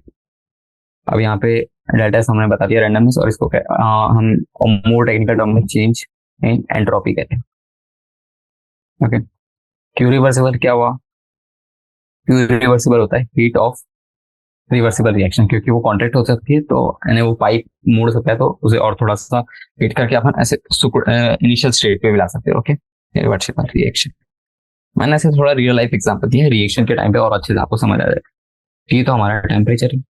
अब यहाँ पे डेल्टा एस हमने बता दिया रैंडमनेस, और इसको हम मोर टेक्निकल टर्म में चेंज इन एंट्रोपी कहते हैं। ओके, क्यू रिवर्सिबल क्या हुआ? क्यू रिवर्सिबल होता है हीट ऑफ रिवर्सिबल रिएक्शन, क्योंकि वो कॉन्ट्रैक्ट हो सकती है तो यानी वो पाइप मुड़ सकता है, तो उसे और थोड़ा सा हीट करके अपन ऐसे इनिशियल स्टेट पे भी ला सकते हैं। Okay, reversible reaction. मैंने ऐसे थोड़ा रियल लाइफ एग्जांपल दिया रिएक्शन के टाइम पे, और अच्छे से आपको समझ आ जाएगा। ये तो हमारा टेम्परेचर है,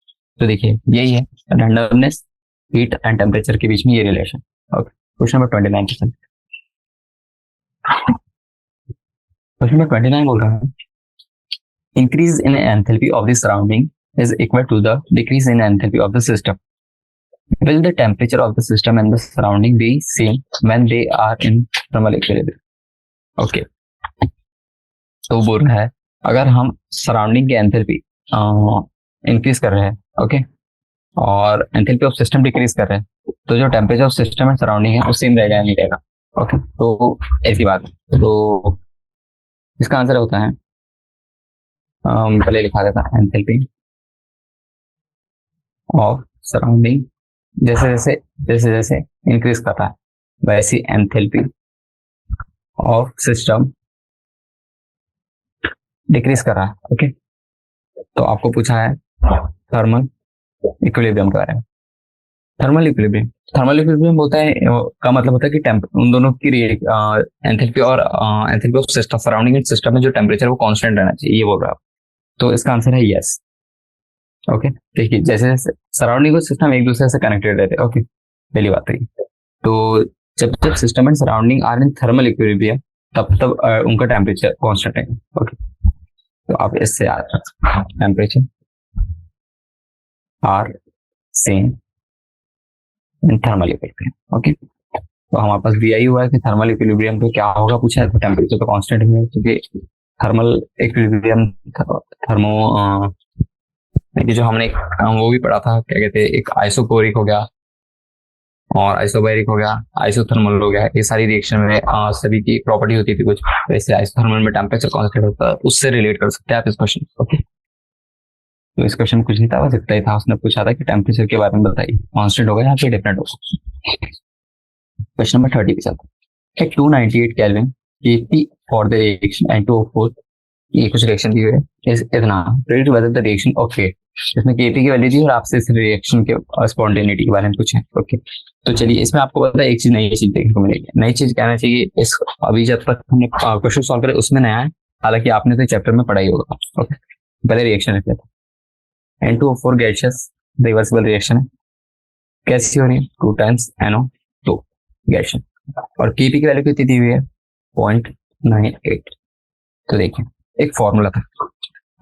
तो देखिए यही है रैंडमनेस, हीट एंड टेम्परेचर के बीच में ये relation. Okay, question number 29। Question number 29 बोल रहा है increase in enthalpy of the surrounding is equal to the decrease in enthalpy of the system. Will the temperature of the system and the surrounding be same when they are in thermal equilibrium? Okay, तो बोल रहा है अगर हम surrounding की enthalpy increase कर रहे हैं, ओके, और एंथैल्पी ऑफ सिस्टम डिक्रीज कर रहे हैं, तो जो temperature of system and surrounding है वो सेम रहेगा या नहीं रहेगा? ओके, तो ऐसी बात है। तो इसका आंसर होता है, पहले लिखा देता है एंथैल्पी ऑफ सराउंडिंग जैसे जैसे जैसे इंक्रीज कर रहा है, वैसी एंथैल्पी ऑफ सिस्टम डिक्रीज कर रहा है। ओके, तो आपको पूछा है थर्मल इक्विलिब्रियम के बारे में। थर्मल इक्विलिब्रियम होता है का मतलब होता है कि उन दोनों की एंथैल्पी और enthalpy of system surrounding system में जो टेम्परेचर वो कांस्टेंट रहना चाहिए, ये बोल रहा है। तो इसका आंसर है यस। ओके, देखिए जैसे जैसे सराउंडिंग और सिस्टम एक दूसरे से कनेक्टेड रहते हैं। ओके, पहली बात है। तो जब जब system and surrounding are in thermal equilibrium तब तब उनका टेम्परेचर कांस्टेंट है। ओके, तो आप इससे temperature are same in thermal equilibrium. Okay, तो हमारे पास दिया ही हुआ है कि थर्मल इक्विलिब्रियम पे क्या होगा पूछा है, तो टेम्परेचर तो कांस्टेंट ही है, क्योंकि थर्मल इक्विलिब्रियम थर्मो जो हमने वो भी पढ़ा था, क्या कहते हैं, एक आइसोकोरिक हो गया और आइसोबैरिक हो गया, आइसोथर्मल हो गया। ये सारी रिएक्शन में सभी की प्रॉपर्टी होती थी कुछ, वैसे आइसोथर्मल में टेम्परेचर कांस्टेंट होता है, उससे रिलेट कर सकते हैं आप इस क्वेश्चन। ओके, तो इस क्वेश्चन में कुछ नहीं था, बस इतना ही था। उसने पूछा था कि टेम्परेचर के बारे में बताइए, कांस्टेंट होगा या फिर डिफरेंट होगा। क्वेश्चन नंबर 30 पे चलते हैं। 298 kelvin Kp for the reaction N2O4, ये कुछ रिएक्शन दी हुई है, इतना predict whether the reaction okay, इसमें Kp की वैल्यू दी और आपसे इस रिएक्शन के स्पॉन्टेनिटी के बारे में कुछ है। ओके, तो चलिए इसमें आपको पता है एक चीज, नई चीज देखने को मिलेगी। नई चीज कहना चाहिए इस अभी जब तक हमने क्वेश्चन सॉल्व करे उसमें नया है, हालांकि आपने तो चैप्टर में पढ़ा ही होगा। ओके, पहले रिएक्शन रख लेते हैं। N2O4 गैसियस रिवर्सिबल रिएक्शन है, कैसी हो रही है 2 टाइम्स NO2 गैसियस, और Kp की वैल्यू कितनी दी हुई है 0.98। तो देखिए एक फॉर्मूला था,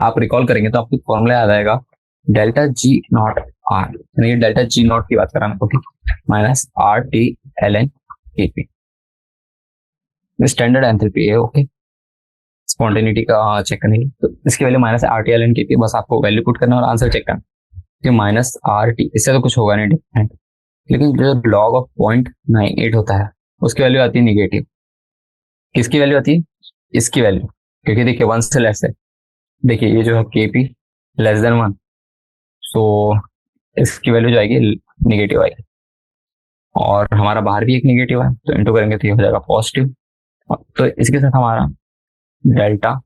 आप रिकॉल करेंगे तो आपको फॉर्मूला याद आएगा, डेल्टा जी नॉट आर, यानी डेल्टा जी नॉट की बात कर रहा हूं। Okay, minus R T L N KP, standard enthalpy है। ओके, स्पॉन्टेनिटी का चेक करेंगे तो इसकी value minus R T L N KP, बस आपको वैल्यू पुट करना और आंसर चेक करना कि माइनस आर टी, इससे तो कुछ होगा नहीं डिफरेंट, लेकिन जो लॉग ऑफ 0.98 होता है उसकी वैल्यू आती है निगेटिव। किसकी वैल्यू आती है? इसकी वैल्यू, क्योंकि देखिए 1 से लेस है। देखिए ये जो है Kp लेस देन 1, तो इसकी वैल्यू जो आएगी निगेटिव आएगी, और हमारा बाहर भी एक निगेटिव है, तो इंटू करेंगे तो ये हो जाएगा पॉजिटिव। तो इसके साथ हमारा डेल्टा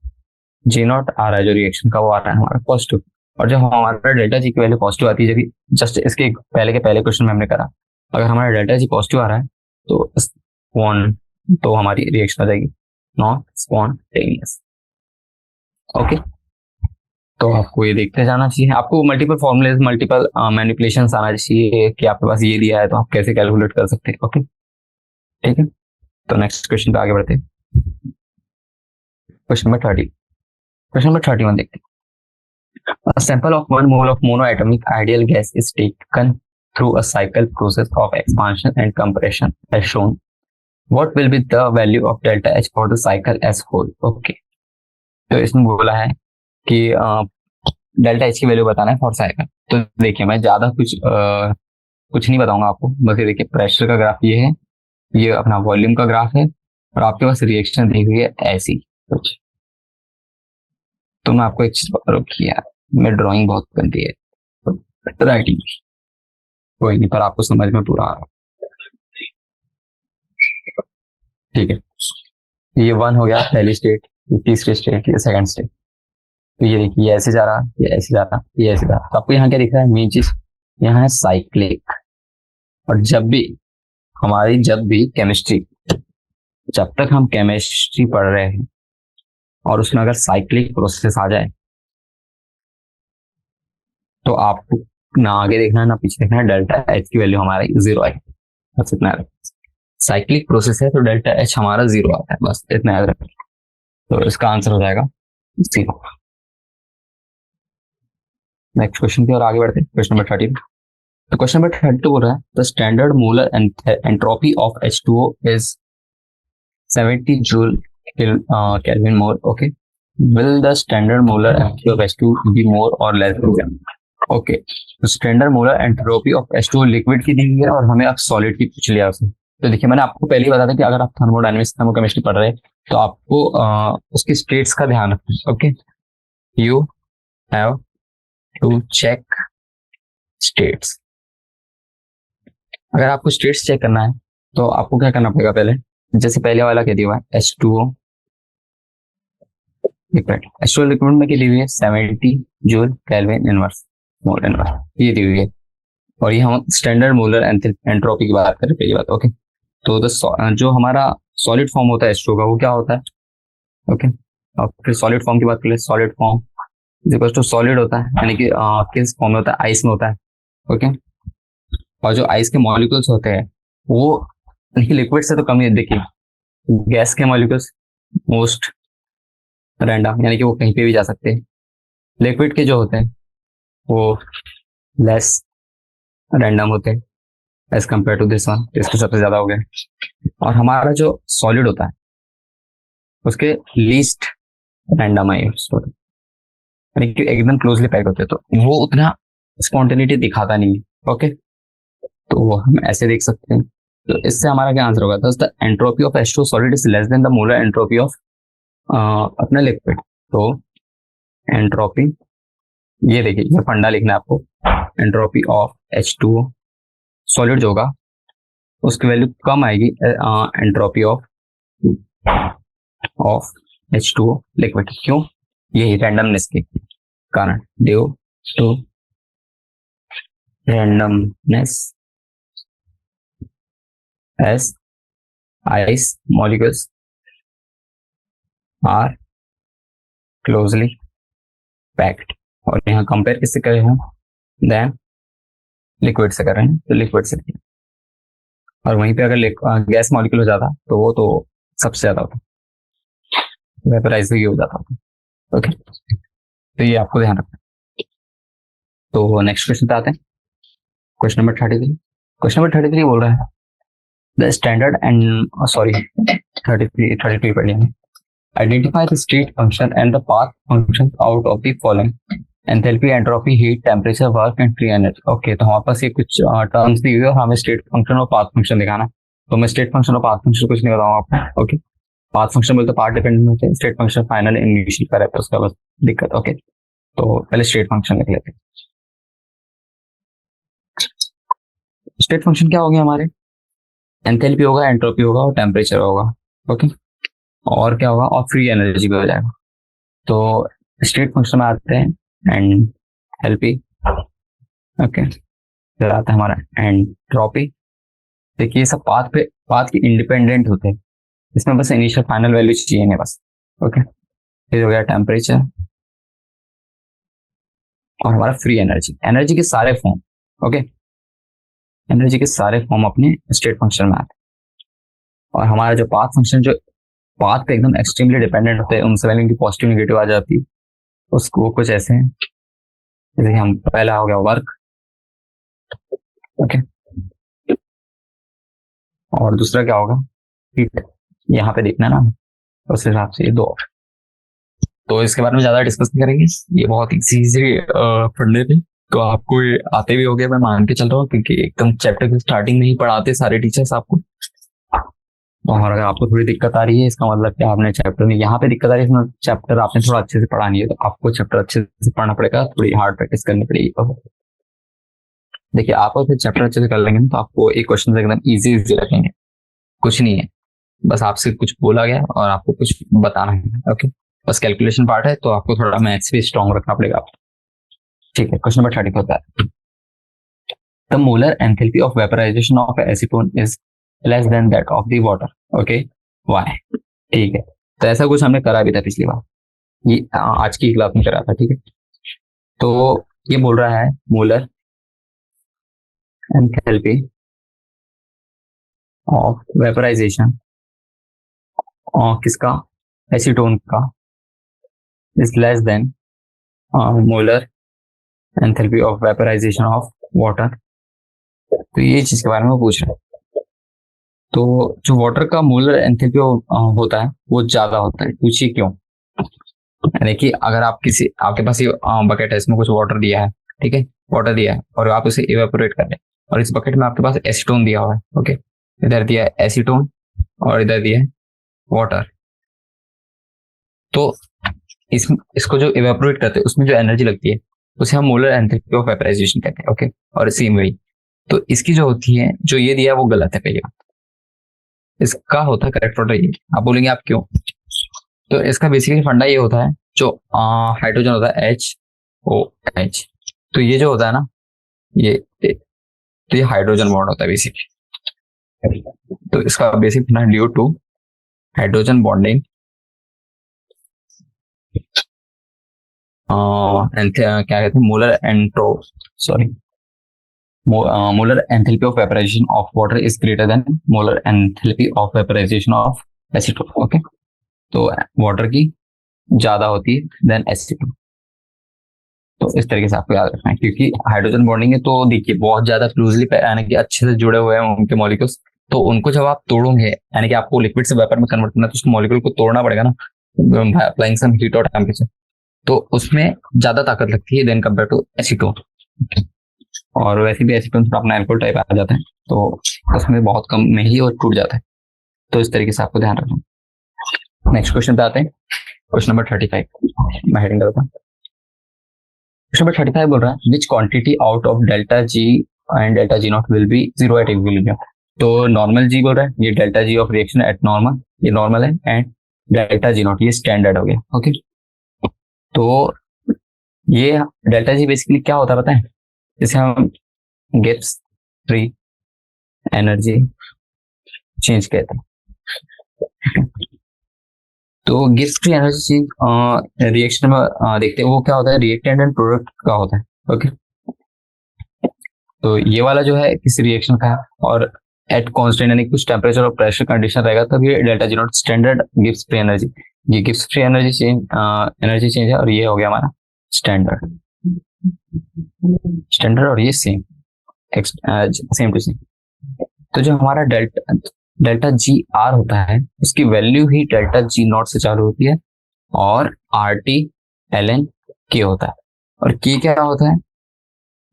जी नॉट आ रहा है जो रिएक्शन का, वो आ रहा है हमारा पॉजिटिव। और जब हमारा डेल्टा जी की वैल्यू पॉजिटिव आती है, जब जस्ट इसके पहले के पहले क्वेश्चन में हमने करा, अगर हमारा डेल्टा जी पॉजिटिव आ रहा है तो हमारी रिएक्शन हो जाएगी नॉन स्पॉन्टेनियस। ओके, तो आपको ये देखते जाना चाहिए, आपको मल्टीपल फॉर्मूले मल्टीपल मैनिपुलेशंस आना चाहिए कि आपके पास ये दिया है तो आप कैसे कैलकुलेट कर सकते हैं। ओके, ठीक है, तो नेक्स्ट क्वेश्चन पे आगे बढ़ते हैं। क्वेश्चन नंबर 30, क्वेश्चन नंबर 31 देखते हैं। A sample of 1 mole of monoatomic ideal gas is taken through a cycle process of expansion and compression as shown. What will be the value of delta H for the cycle as whole? Okay, तो इसमें बोला है कि delta H की value बताना है for cycle. तो देखिए मैं ज्यादा कुछ नहीं बताऊंगा आपको, बस ये देखिए प्रेशर का ग्राफ ये है, ये अपना वॉल्यूम का ग्राफ है, और आपके पास रिएक्शन दी हुई है ऐसी कुछ। तो मैं आपको एक चीज बता रहा हूँ कि यार मैं ड्राइंग बहुत गंदी है राइटिंग, कोई नहीं, पर आपको समझ में पूरा आ रहा है। ठीक है, ये वन हो गया पहली स्टेट, ये तीसरी स्टेट, ये सेकंड स्टेट। तो ये देखिए, ये ऐसे जा रहा, ये ऐसे जा रहा, ये ऐसे जा रहा। तो आपको यहाँ क्या दिख रहा है, मेन चीज यहाँ है साइक्लिक। और जब भी केमिस्ट्री, जब तक हम केमिस्ट्री पढ़ रहे हैं और उसमें अगर साइक्लिक प्रोसेस आ जाए तो आपको ना आगे देखना है ना पीछे देखना है, डेल्टा एच की वैल्यू हमारा जीरो है, बस इतना याद रखें। साइक्लिक प्रोसेस है तो डेल्टा एच हमारा जीरो आता है, बस इतना याद रखें। तो इसका आंसर हो जाएगा जीरो। नेक्स्ट क्वेश्चन की ओर आगे बढ़ते हैं, क्वेश्चन नंबर 13। तो क्वेश्चन नंबर 32 बोल रहा है the standard molar entropy of H2O is 70 joule kelvin mole. Okay, will the standard molar entropy of H2 be more or less than? Okay, तो standard molar entropy of H2O liquid की दी हुई है और हमें अब सॉलिड की पूछ लिया उसने। तो देखिए, मैंने आपको पहले ही बताया था कि अगर आप थर्मोडायनेमिक्स थर्मोकेमिस्ट्री पढ़ रहे हैं तो आपको उसकी स्टेट्स का ध्यान रखना है। Okay, you have to check states. अगर आपको स्टेट्स चेक करना है तो आपको क्या करना पड़ेगा, पहले जैसे पहले वाला कह दिया हुआ है H2O लिक्विड, H2O लिक्विड में की दी हुई है 70 joule kelvin inverse mole inverse, ये दी हुई है। और ये हम स्टैंडर्ड मोलर एंट्रोपी की बात कर रहे हैं पहली बात। ओके, तो जो हमारा सॉलिड फॉर्म होता है H2O का वो क्या होता है। ओके, और फिर सॉलिड फॉर्म की बात कर ले, solid form equal to solid होता है, यानी कि किस फॉर्म में होता है, आइस में होता है। ओके, और जो आइस के मॉलिक्यूल्स होते हैं वो लिक्विड से तो कम ही, देखिए गैस के मॉलिक्यूल्स मोस्ट रैंडम, यानी कि वो कहीं पे भी जा सकते हैं। लिक्विड के जो होते हैं वो लेस रैंडम होते हैं as compare to this one, इसके सबसे ज्यादा हो गए। और हमारा जो सॉलिड होता है उसके लीस्ट रैंडम है, यानी कि एकदम क्लोजली पैक होते हैं, तो वो उतना स्पॉन्टेनिटी दिखाता नहीं है। ओके, तो हम ऐसे देख सकते हैं। तो इससे हमारा क्या आंसर होगा, the entropy of H2O solid is less then the molar entropy of अपना लिक्विड। तो एंट्रोपी, ये देखिए ये फंडा लिखना है आपको, एंट्रोपी ऑफ H2O सॉलिड जो होगा उसकी वैल्यू कम आएगी एंट्रोपी ऑफ H2O लिक्विड। क्यों, यही रैंडमनेस के कारण, due to randomness as ice molecules are closely packed. और यहाँ कंपेयर किससे कर रहे हैं, देन लिक्विड से कर रहे हैं, तो लिक्विड से। और वहीं पे अगर गैस मॉलिक्यूल हो जाता तो वो तो सबसे ज्यादा होता, वेपराइज हो जाता था। ओके, तो ये आपको ध्यान रखना। तो नेक्स्ट क्वेश्चन पे आते हैं, क्वेश्चन नंबर 33। क्वेश्चन नंबर 33 बोल रहा है द स्टैंडर्ड एंड 33 पढ़ लिया। Identify the state function and the path functions out of the following: enthalpy, entropy, heat, temperature, work and free energy. Okay, तो हमारे पास ये कुछ टर्म्स दी हुई है और हमें स्टेट फंक्शन और पाथ फंक्शन दिखाना। तो मैं स्टेट फंक्शन और पाथ फंक्शन कुछ नहीं बताऊंगा आपको। ओके, पाथ फंक्शन बोलते पाथ डिपेंडेंट होते हैं, स्टेट फंक्शन फाइनल इनिशियल का रहता है, उसका बस दिक्कत। ओके, तो पहले स्टेट फंक्शन लिख लेते हैं। स्टेट फंक्शन क्या हो गया हमारे, एंथैल्पी होगा, एंट्रोपी होगा और टेम्परेचर होगा। ओके, और क्या होगा, और फ्री एनर्जी भी हो जाएगा। तो स्टेट फंक्शन में आते हैं एंथैल्पी। ओके, फिर आता है हमारा एंट्रोपी। देखिए सब पाथ के इंडिपेंडेंट होते हैं, इसमें बस इनिशियल फाइनल वैल्यू चाहिए नहीं बस। ओके, फिर हो गया टेम्परेचर और हमारा फ्री एनर्जी। एनर्जी के सारे फॉर्म, ओके, एनर्जी के सारे फॉर्म अपने स्टेट फंक्शन में आते हैं। और हमारा जो पाथ फंक्शन जो पाथ पे एकदम एक्सट्रीमली डिपेंडेंट होते हैं, उनसे वैल्यू की पॉजिटिव नेगेटिव आ जाती है, उसको वो कुछ ऐसे हैं। जैसे हम पहला हो गया वर्क। ओके, और दूसरा क्या होगा, हीट। यहाँ पे देखना ना, उस हिसाब से ये दो। तो इसके बारे में ज्यादा डिस्कस नहीं करेंगे, ये बहुत इजी पढ़ने पे, तो आपको ये आते भी हो गए मैं मान के चल रहा हूँ, क्योंकि एकदम चैप्टर की स्टार्टिंग में ही पढ़ाते सारे टीचर्स आपको। और अगर आपको थोड़ी दिक्कत आ रही है इसका मतलब कि आपने चैप्टर में यहाँ पे दिक्कत आ रही है, चैप्टर आपने थोड़ा अच्छे से पढ़ा नहीं है, तो आपको चैप्टर अच्छे से पढ़ना पड़ेगा, थोड़ी हार्ड प्रैक्टिस करनी पड़ेगी। देखिए आप फिर चैप्टर अच्छे से कर लेंगे ना, तो आपको एक क्वेश्चन एकदम इजी इजी लगेंगे। कुछ नहीं है, बस आपसे कुछ बोला गया और आपको कुछ बताना है। ओके, बस कैलकुलेशन पार्ट है, तो आपको थोड़ा मैथ्स भी स्ट्रॉन्ग रखना पड़ेगा। ठीक है, क्वेश्चन नंबर 30 होता है, the molar enthalpy of vaporisation of acetone is less than that of the water. Okay, why? ठीक है, तो ऐसा कुछ हमने करा भी था पिछली बार, ये आज की क्लास में करा था। ठीक है, तो ये बोल रहा है मोलर एंथैल्पी ऑफ वेपराइजेशन किसका, एसीटोन का, is less than molar enthalpy of vaporisation of water. तो ये चीज के बारे में पूछ रहा है। तो जो वाटर का मोलर एंथैल्पी होता है वो ज्यादा होता है, पूछिए क्यों। यानी कि अगर आप किसी, आपके पास ये बकेट है, इसमें कुछ वाटर दिया है, ठीक है, वाटर दिया है और आप उसे इवेपोरेट कर रहे हैं, और इस बकेट में आपके पास एसीटोन दिया हुआ है। ओके, इधर दिया है एसीटोन और इधर दिया है वाटर। तो इसको जो इवेपोरेट करते हैं उसमें जो एनर्जी लगती है उसे हम मोलर एंथैल्पी ऑफ वेपराइजेशन कहते हैं। ओके, और सेम वही, तो इसकी जो होती है, जो ये दिया है वो गलत है पहले। इसका होता है करेक्ट ऑर्डर ये। आप बोलेंगे आप क्यों? तो इसका बेसिकली फंडा ये होता है, जो हाइड्रोजन होता है HOH, तो ये जो होता है ना, ये हाइड्रोजन बॉन्ड होता है बेसिकली। तो इसका बेसिक फंडा ड्यू टू हाइड्रोजन बॉन्डिंग क्या कहते हैं, molar enthalpy of vaporization of water is greater than molar enthalpy of vaporization of acetone. Okay, तो वाटर की ज्यादा होती है देन एसीटोन। तो इस तरीके से आपको याद रखना है, क्योंकि हाइड्रोजन बॉन्डिंग है, तो देखिए बहुत ज्यादा क्लोजली यानी कि अच्छे से जुड़े हुए हैं उनके मॉलिक्यूल्स। तो उनको जब आप तोड़ोगे, यानी कि आपको लिक्विड से वेपर में कन्वर्ट करना है, तो उसको मॉलिक्यूल को तोड़ना पड़ेगा ना, अप्लाइंग सम हीट और टेम्परेचर। तो उसमें ज्यादा ताकत लगती है देन कंपेयर टू एसीटोन। और वैसे भी एसीटोन थोड़ा अपना एल्कोहल टाइप आ जाता है, तो उसमें बहुत कम में ही और टूट जाता है। तो इस तरीके से आपको ध्यान रखना। नेक्स्ट क्वेश्चन पे आते हैं, क्वेश्चन नंबर 35 मैं हेडिंग करता हूँ। क्वेश्चन नंबर 35 बोल रहा है which quantity out of delta G and delta G not will be zero at equilibrium. तो नॉर्मल जी बोल रहा है, ये delta G of reaction at normal, ये नॉर्मल है, एंड डेल्टा जी नॉट ये स्टैंडर्ड हो गया। ओके, तो ये डेल्टा जी बेसिकली क्या होता है पता है, इसे हम गिब्स फ्री एनर्जी चेंज कहते हैं। तो Gibbs free energy change reaction में देखते हैं वो क्या होता है, रिएक्टेंट एंड प्रोडक्ट का होता है। ओके, तो ये वाला जो है किसी रिएक्शन का है, और एट कांस्टेंट यानी कुछ टेम्परेचर और प्रेशर कंडीशन रहेगा तब ये delta G not standard Gibbs free energy, ये गिब्स फ्री एनर्जी चेंज है, और ये हो गया हमारा स्टैंडर्ड। और ये सेम टू सेम। तो जो हमारा डेल्टा जी आर होता है उसकी value he delta G not से चालू होती है, और RT LN K होता है, और K क्या होता है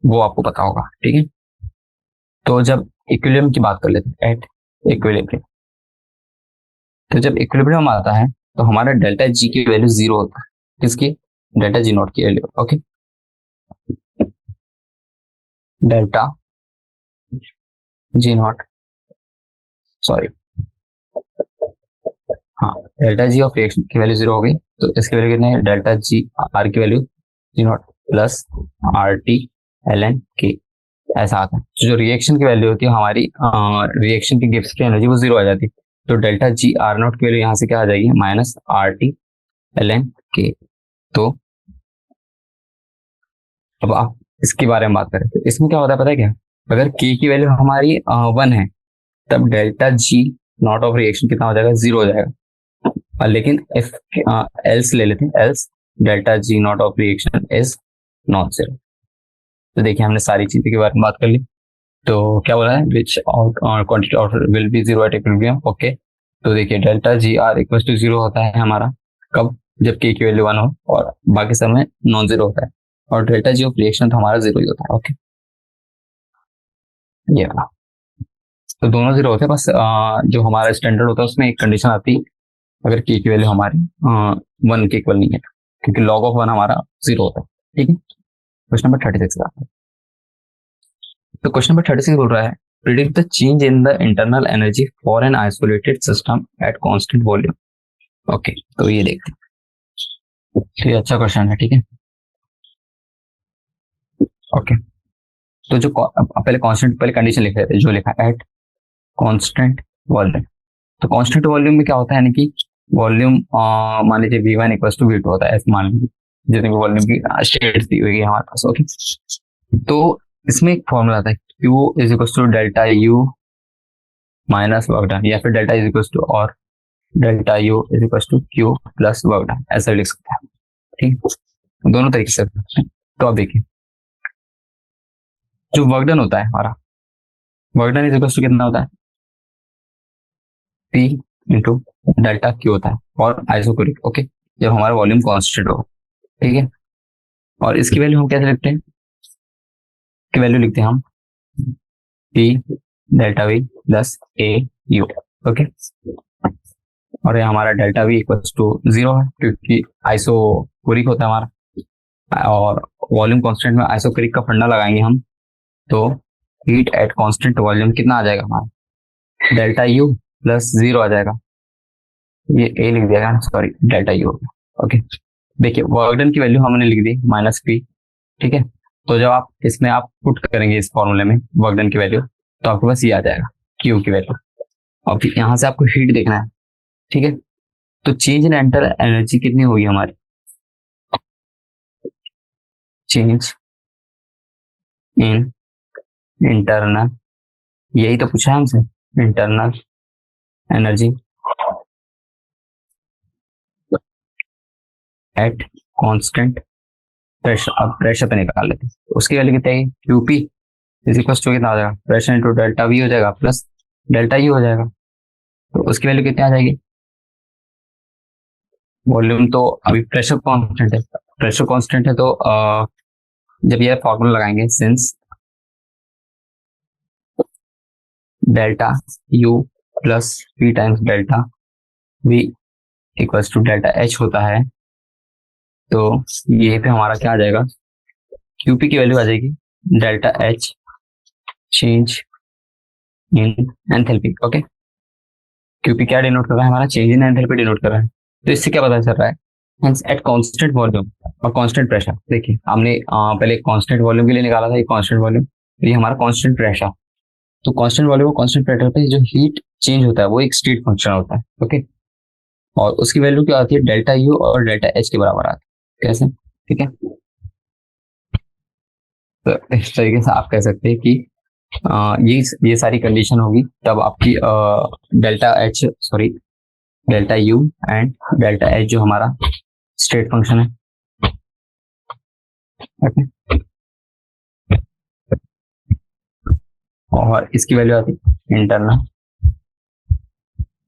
वो आपको पता होगा। ठीक है, तो जब इक्विलिब्रियम की बात कर लेते हैं, एट इक्विलिब्रियम, तो जब इक्विलिब्रियम आता है तो हमारा डेल्टा जी की वैल्यू जीरो होता है, किसकी, डेल्टा जी नॉट की वैल्यू। Okay, delta G not, sorry, हाँ, डेल्टा जी ऑफ रिएक्शन की वैल्यू जीरो हो गई, तो इसकी वैल्यू कितनी है, डेल्टा जी आर की value G not plus RT LN K ऐसा आता है। तो जो रिएक्शन की वैल्यू होती है हमारी, रिएक्शन की गिब्स की एनर्जी वो जीरो आ जाती है, तो डेल्टा जी आर नॉट की वैल्यू यहाँ से क्या आ जाएगी, माइनस RT LN K। तो अब आप इसके बारे में बात करें तो इसमें क्या होता है पता है क्या, अगर K की वैल्यू हमारी 1 है तब delta G not of reaction कितना हो जाएगा, जीरो हो जाएगा। लेकिन इफ एल्स ले लेते हैं, else delta G not of reaction is not zero. तो देखिए हमने सारी चीजें के बारे में बात कर ली। तो क्या बोला है, which quantity of will be zero at equilibrium. Okay, तो देखिए delta G R equal to zero होता है हमारा कब, जब के की वैल्यू 1 हो और बाकी समय नॉन जीरो होता है, और डेल्टा जी ऑफ रिएक्शन तो हमारा जीरो ही होता है। ओके, ये वाला, तो दोनों जीरो होते हैं, बस जो हमारा स्टैंडर्ड होता है उसमें एक कंडीशन आती है, अगर के की वैल्यू हमारी 1 के इक्वल नहीं है, क्योंकि log ऑफ 1 हमारा जीरो होता है। ठीक है, क्वेश्चन नंबर 36 का तो क्वेश्चन नंबर 36 बोल रहा है predict the change in the internal energy for an isolated system at constant volume. Okay, तो ये देखते हैं, तो ये अच्छा क्वेश्चन है, ठीक है। ओके, तो जो पहले कांस्टेंट, पहले कंडीशन लिख रहे थे, जो लिखा है एट कांस्टेंट वॉल्यूम। तो कांस्टेंट वॉल्यूम में क्या होता है, यानी कि वॉल्यूम मान लीजिए V1 इक्वल टू V2 होता है, ऐसे मान लीजिए जितने भी वॉल्यूम की स्टेट्स दी हुई है हमारे पास। ओके, तो इसमें एक फॉर्मूला आता है Q is equal to delta U minus work done, या फिर डेल्टा इज इक्वल टू और delta U is equal to Q plus work done, ऐसा लिख सकते हैं, ठीक है। दोनों तरीके से। तो अब देखिए, जो वर्क डन होता है हमारा, work done is equal to कितना होता है, P इंटू डेल्टा Q होता है और आइसोकोरिक। ओके, जब हमारा वॉल्यूम कांस्टेंट हो, ठीक है। और इसकी वैल्यू हम कैसे लिखते हैं, की वैल्यू लिखते हैं हम P delta V plus AU। Okay, और ये हमारा डेल्टा V इक्वल टू 0 है, क्योंकि आइसोकोरिक होता है हमारा, और वॉल्यूम कांस्टेंट में आइसोकोरिक का फंडा लगाएंगे हम, तो हीट एट कांस्टेंट वॉल्यूम कितना आ जाएगा हमारा, डेल्टा U प्लस 0 आ जाएगा, ये A लिख दिया गया, सॉरी डेल्टा U। ओके, देखिए वर्क डन की वैल्यू हमने लिख दी -P, ठीक है। तो जब आप इसमें आप पुट करेंगे इस फॉर्मूले में वर्क डन की वैल्यू, तो आपके पास ये आ जाएगा Q की वैल्यू। अब यहाँ से आपको हीट देखना है, ठीक है। तो चेंज इन एंटर एनर्जी कितनी होगी हमारी, चेंज इन इंटरनल, यही तो पूछा है हमसे, internal energy at constant pressure. अब प्रेशर पे निकाल लेते हैं, तो उसकी वैल्यू कितनी है, QP इज इक्वल टू कितना हो जाएगा, प्रेशर इंटू डेल्टा V हो जाएगा प्लस डेल्टा U हो जाएगा। तो उसकी वैल्यू कितनी आ जाएगी, वॉल्यूम तो अभी प्रेशर कांस्टेंट है, प्रेशर कांस्टेंट है, तो जब ये फॉर्मूला लगाएंगे, since delta U plus P times delta V equals to delta H होता है, तो ये पे हमारा क्या आ जाएगा, QP की वैल्यू आ जाएगी delta H change in enthalpy. Okay, QP क्या डिनोट कर रहा है, हमारा चेंज इन एंथैल्पी डिनोट कर रहा है। तो इससे क्या पता चल रहा है, हेंस एट कांस्टेंट वॉल्यूम और कांस्टेंट प्रेशर। देखिए हमने पहले कांस्टेंट वॉल्यूम के लिए निकाला था, ये कांस्टेंट वॉल्यूम, ये हमारा कांस्टेंट प्रेशर। तो कांस्टेंट वॉल्यूम और कांस्टेंट प्रेशर पे जो हीट चेंज होता है वो एक स्टेट फंक्शन होता है। ओके, और उसकी वैल्यू क्या आती है, डेल्टा U और डेल्टा H के बराबर आती है। कैसे, ठीक है। तो इस तरीके से आप कह सकते हैं कि ये सारी कंडीशन होगी तब आपकी delta H, sorry delta U and delta H जो हमारा स्टेट फंक्शन है। ओके, और इसकी वैल्यू आती है इंटरनल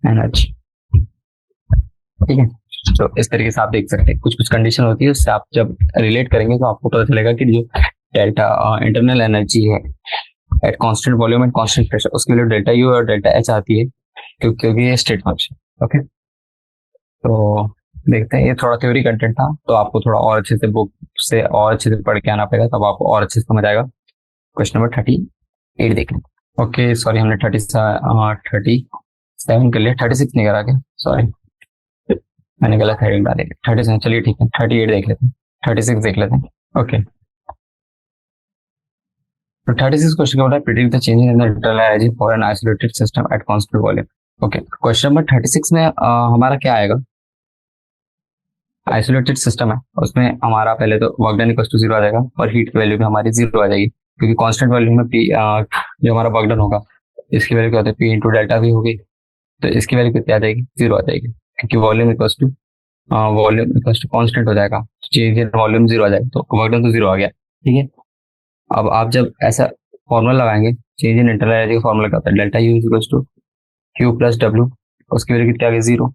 एनर्जी, ठीक है। तो इस तरीके से आप देख सकते हैं, कुछ कुछ कंडीशन होती है, उससे आप जब रिलेट करेंगे तो आपको पता चलेगा कि जो डेल्टा इंटरनल एनर्जी है at constant volume and constant pressure, उसके लिए डेल्टा U और डेल्टा H आती है, क्योंकि ये स्टेट फंक्शन। ओके, तो देखते हैं, ये थोड़ा थ्योरी कंटेंट था, तो आपको थोड़ा और अच्छे से बुक से और अच्छे से पढ़ के आना पड़ेगा, तब आपको और अच्छे से समझ आएगा। क्वेश्चन नंबर 38 देख लें। ओके, सॉरी हमने 37 कर लिया, 36 नहीं करा क्या, सॉरी मैंने गलत हेडिंग डाली, 37, चलिए ठीक है, 38 देख लेते हैं, 36 देख लेते हैं। ओके, तो 36 क्वेश्चन क्या होता है, predict the change in the internal energy for an isolated system at constant volume. Okay, question number 36 में हमारा क्या आएगा, आइसोलेटेड सिस्टम है, उसमें हमारा पहले तो वर्क डन इक्वल टू 0 आ जाएगा और हीट की वैल्यू भी हमारी 0 आ जाएगी, क्योंकि कांस्टेंट वॉल्यूम में P जो हमारा वर्क डन होगा, इसकी वैल्यू क्या होती है, P इंटू डेल्टा V होगी, तो इसकी वैल्यू कितनी आ जाएगी, 0 आ जाएगी, क्योंकि वॉल्यूम इक्वल टू कांस्टेंट हो जाएगा, चेंज इन वॉल्यूम 0 आ जाएगा, तो वर्क डन तो 0 आ गया, ठीक है। अब आप जब ऐसा फॉर्मूला लगाएंगे, चेंज इन इंटरनल एनर्जी का फॉर्मूला क्या होता है, delta U equal to Q plus W, उसकी वैल्यू कितनी आ गई, 0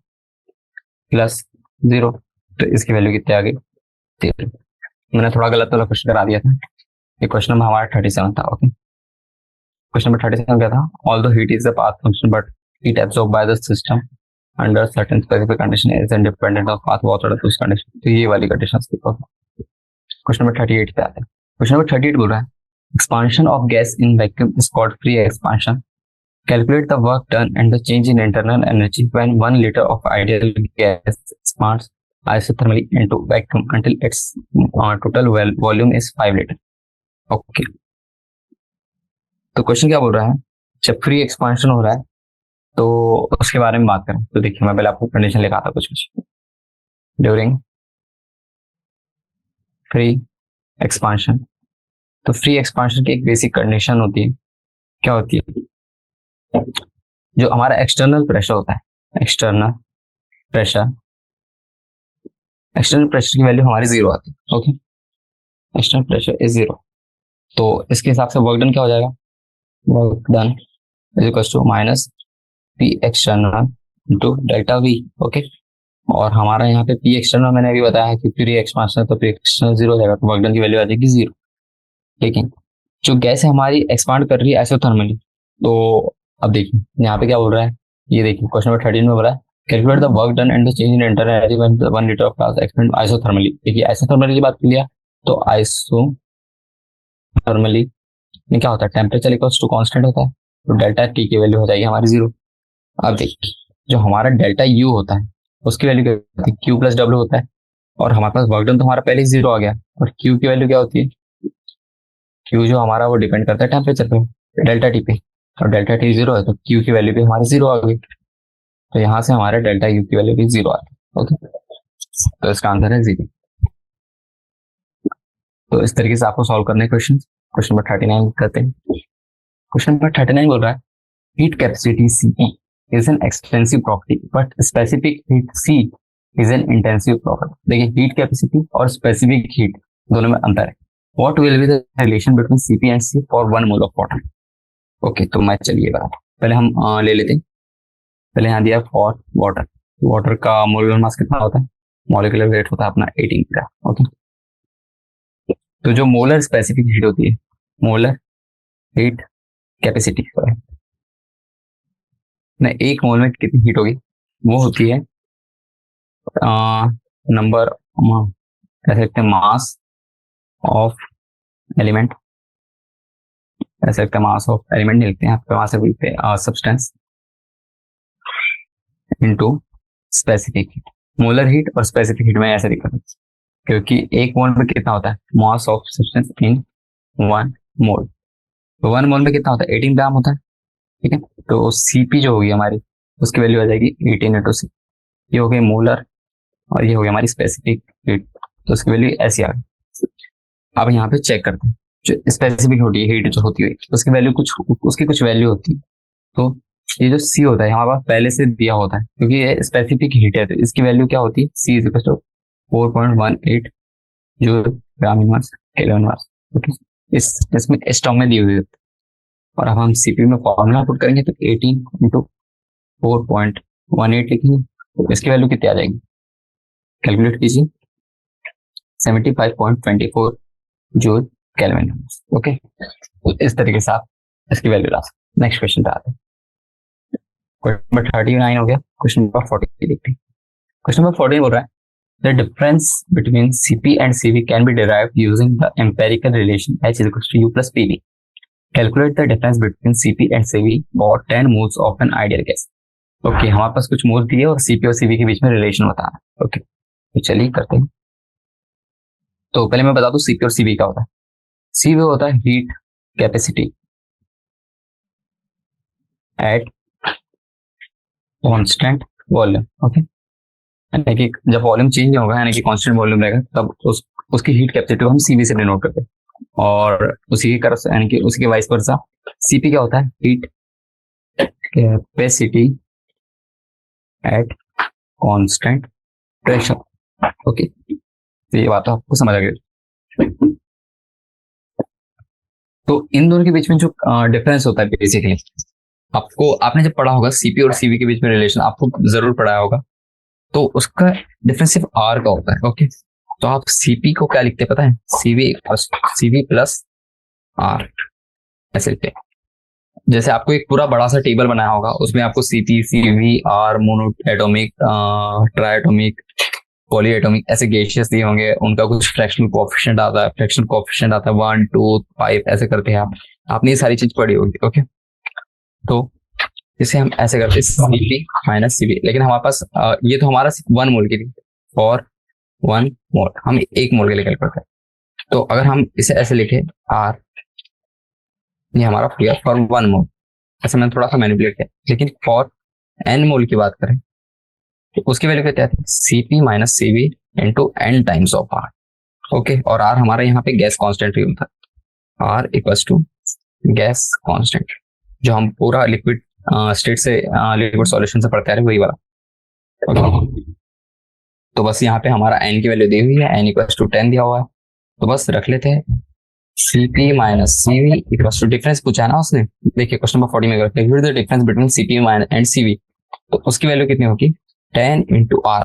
प्लस 0, तो इसकी वैल्यू कितनी आ गई, 0। मैंने थोड़ा गलत वाला क्वेश्चन करा दिया था, ये क्वेश्चन नंबर हमारा 37 था। ओके, क्वेश्चन नंबर 37 क्या था, all the heat is the path function but heat absorb by the system under certain specific condition is independent of path of उस कंडीशन। तो ये वाली कंडीशन की क्वेश्चन नंबर 38 पे आते हैं। क्वेश्चन नंबर 38 बोल रहा है Expansion of gas in vacuum is called free expansion. Calculate the work done and the change in internal energy when 1 liter of ideal gas expands isothermally into vacuum until its total volume is 5 liter. Okay, तो question क्या बोल रहा है, जब free expansion हो रहा है तो उसके बारे में बात करें। तो देखिए मैं पहले आपको कंडीशन लिखा था कुछ ड्यूरिंग फ्री एक्सपांशन। तो फ्री एक्सपांशन की एक बेसिक कंडीशन होती है, क्या होती है, जो हमारा एक्सटर्नल प्रेशर होता है, एक्सटर्नल प्रेशर की वैल्यू हमारी 0 आती है। ओके, एक्सटर्नल प्रेशर इज 0, तो इसके हिसाब से वर्क डन क्या हो जाएगा, work done is equal to minus P external into delta V. Okay, और हमारा यहाँ पे पी एक्सटर्नल मैंने अभी बताया कि फ्री एक्सपांशन, तो पी एक्सटर्नल 0 हो जाएगा, तो वर्क डन की वैल्यू आ जाएगी 0। लेकिन जो गैस है हमारी एक्सपांड कर रही है आइसोथर्मली, तो अब देखिए यहाँ पे क्या बोल रहा है, ये देखिए क्वेश्चन नंबर 13 में बोला है calculate the work done and the change in internal energy when 1 litre of gas expand isothermally. देखिए आइसोथर्मली की बात कर लिया, तो आइसोथर्मली में क्या होता है, टेम्परेचर इक्वल्स टू कांस्टेंट होता है, तो डेल्टा टी की वैल्यू हो जाएगी हमारी 0। अब देखिए जो हमारा डेल्टा यू होता है उसकी वैल्यू क्या होती है, क्यू प्लस डब्ल्यू होता है, और हमारे पास वर्क डन तो हमारा पहले ही 0 आ गया, और क्यू की वैल्यू क्या होती है, क्यू जो हमारा वो डिपेंड करता है टेम्परेचर पे, डेल्टा टी पे, और डेल्टा टी 0 है तो क्यू की वैल्यू भी हमारी 0 आ गई, तो यहाँ से हमारे डेल्टा यू की वैल्यू भी 0 आ गई। ओके, तो इसका आंसर है 0। तो इस तरीके से आपको सॉल्व करने क्वेश्चन। क्वेश्चन नंबर 39 करते हैं। क्वेश्चन नंबर 39 बोल रहा है heat capacity Cp is an expensive property but specific heat C is an intensive property। देखिए हीट कैपेसिटी और स्पेसिफिक हीट दोनों में अंतर है। What will be the relation between Cp and C for 1 mole of water? Okay, तो मैं चलिए बता, पहले हम ले लेते हैं। पहले यहाँ दिया फॉर वाटर, वाटर का मोलर मास कितना होता है, मॉलिक्यूलर वेट होता है अपना 18 ग्राम। ओके, तो जो मोलर स्पेसिफिक हीट होती है, मोलर हीट कैपेसिटी ना, एक मोल में कितनी हीट होगी, वो होती है नंबर, कह सकते हैं मास ऑफ एलिमेंट, कह सकते हैं मास ऑफ एलिमेंट नहीं लिखते हैं, आपके वहां से बोलते हैं substance into specific heat. Molar heat और स्पेसिफिक हीट में ऐसे लिखा है, क्योंकि एक मोल में कितना होता है, मास ऑफ सब्सटेंस इन 1 मोल, तो 1 मोल में कितना होता है, 18 ग्राम होता है। ठीक है, तो Cp जो होगी हमारी, उसकी वैल्यू आ जाएगी 18 इंटू सी, ये हो गई मोलर और ये हो गई हमारी स्पेसिफिक हीट, तो उसकी वैल्यू ऐसी आ गई। अब यहाँ पे चेक करते हैं, जो स्पेसिफिक होती है हीट जो होती है उसकी वैल्यू उसकी कुछ वैल्यू होती है, तो ये जो सी होता है हमारे पास पहले से दिया होता है, क्योंकि ये स्पेसिफिक हीट है, तो इसकी वैल्यू क्या होती है, सी इज इक्वल टू 4.18 जो ग्राम इनवर्स केल्विन इनवर्स। ओके, इसमें इस टर्म में दी हुई है, और अब हम सीपी में फॉर्मूला पुट करेंगे तो 18 इंटू 4.18 लिखेंगे, तो इसकी वैल्यू कितनी आ जाएगी, कैलकुलेट कीजिए, 75.24 जूल केल्विन। ओके, तो इस तरीके से आप इसकी वैल्यू ला सकते। नेक्स्ट क्वेश्चन पे आते हैं। क्वेश्चन नंबर 39 हो गया। क्वेश्चन नंबर 40 देखते हैं। क्वेश्चन नंबर 14 बोल रहा है the difference between Cp and Cv can be derived using the empirical relation H is equal to U plus Pv। Calculate the difference between Cp and Cv for 10 moles of an ideal gas. Okay, हमारे पास कुछ moles दिए और Cp और Cv के बीच में relation बताना है। ओके, तो चलिए करते हैं। तो पहले मैं बता दूं Cp और Cv क्या होता है। Cv होता है heat capacity at constant volume. Okay, यानी कि जब वॉल्यूम चेंज होगा, यानी कि कांस्टेंट वॉल्यूम रहेगा, तब उसकी हीट कैपेसिटी को हम Cv से डिनोट करते हैं, और उसी के यानी कि उसी के वाइस वर्सा Cp क्या होता है, heat capacity at constant pressure. Okay, तो ये बात आपको समझ आ गई। तो इन दोनों के बीच में जो डिफरेंस होता है बेसिकली, आपने जब पढ़ा होगा Cp और Cv के बीच में रिलेशन, आपको जरूर पढ़ाया होगा, तो उसका डिफरेंस सिर्फ R का होता है। ओके, तो आप Cp को क्या लिखते हैं पता है, Cv प्लस R ऐसे लिखते हैं। जैसे आपको एक पूरा बड़ा सा टेबल बनाया होगा, उसमें आपको Cp, Cv, R, mono atomic, triatomic, polyatomic ऐसे गैसेस दिए होंगे, उनका कुछ फ्रैक्शनल कोएफिशिएंट आता है, फ्रैक्शनल कोएफिशिएंट आता है 1 2 5 ऐसे करते हैं आपने ये सारी चीज पढ़ी होगी। ओके, तो इसे हम ऐसे करते हैं Cp माइनस Cv, लेकिन हमारे पास ये तो हमारा 1 मोल के लिए, फॉर 1 मोल हम 1 मोल के लिए कैलकुलेट करते हैं। तो अगर हम इसे ऐसे लिखे R, ये हमारा फिगर फॉर 1 मोल, ऐसे मैंने थोड़ा सा मैनिपुलेट किया, लेकिन फॉर n मोल की बात करें तो उसकी वैल्यू क्या आती है Cp minus Cv into n times of R। Okay, और R हमारा यहाँ पे गैस कांस्टेंट ही होता है, R equals to gas constant, जो हम पूरा लिक्विड स्टेट से लिक्विड सॉल्यूशन से पढ़ते आ रहे हैं वही वाला। ओके, तो बस यहाँ पे हमारा n की वैल्यू दी हुई है, n इक्वल्स टू 10 दिया हुआ है, तो बस रख लेते हैं Cp minus Cv equals to, difference पूछा है ना उसने, देखिए क्वेश्चन नंबर 40 में calculate the difference between Cp and Cv, तो उसकी वैल्यू कितनी होगी 10 इंटू R।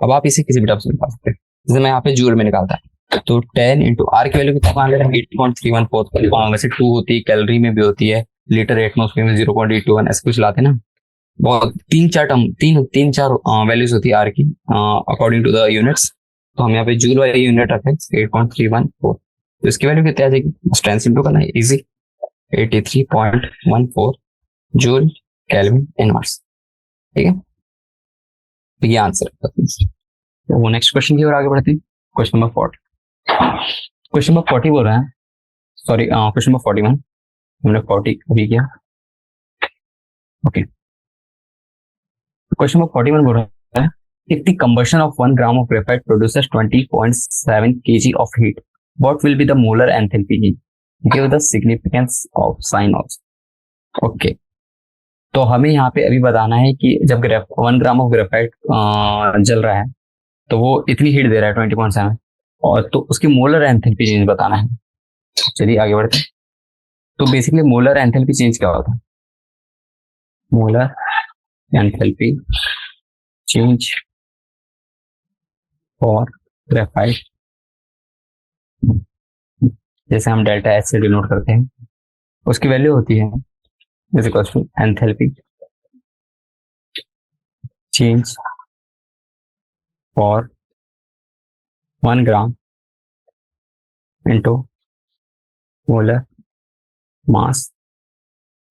अब आप इसे किसी भी टर्म से निकाल सकते हैं, जैसे मैं यहाँ पे जूल में निकालता है, तो 10 इंटू R की वैल्यू कितना मान लेते हैं 8.314, वैसे 2 होती है, कैलोरी में भी होती है, लीटर एटमॉस्फेयर में 0.821 ऐसे कुछ लाते हैं ना, बहुत तीन चार वैल्यूज होती है R की अकॉर्डिंग टू द यूनिट्स, तो हम यहाँ पे जूल वाली यूनिट रखें 8.314, तो इसकी वैल्यू कितनी आ जाएगी, स्ट्रेंथ सिंपल करना है इजी, 83.14 जूल केल्विन इनवर्स। ठीक है, तो ये आंसर है। तो वो नेक्स्ट क्वेश्चन की ओर आगे बढ़ते हैं, क्वेश्चन नंबर 40 बोल रहा है, सॉरी क्वेश्चन नंबर 41, हमने 40 अभी किया। ओके, क्वेश्चन नंबर 41 बोल रहा है, if the combustion of 1 gram of graphite produces 20.7 kg of heat, what will be the molar enthalpy? Give the significance of sign also. Okay, तो हमें यहाँ पे अभी बताना है कि जब 1 ग्राम ऑफ ग्रेफाइट जल रहा है तो वो इतनी हीट दे रहा है 20.7, और तो उसकी मोलर एंथैल्पी चेंज बताना है। चलिए आगे बढ़ते हैं। तो बेसिकली मोलर एंथैल्पी चेंज क्या होता है, molar enthalpy change for graphite, जैसे हम डेल्टा एच से डिनोट करते हैं, उसकी वैल्यू होती है is equals to enthalpy change for 1 gram into molar mass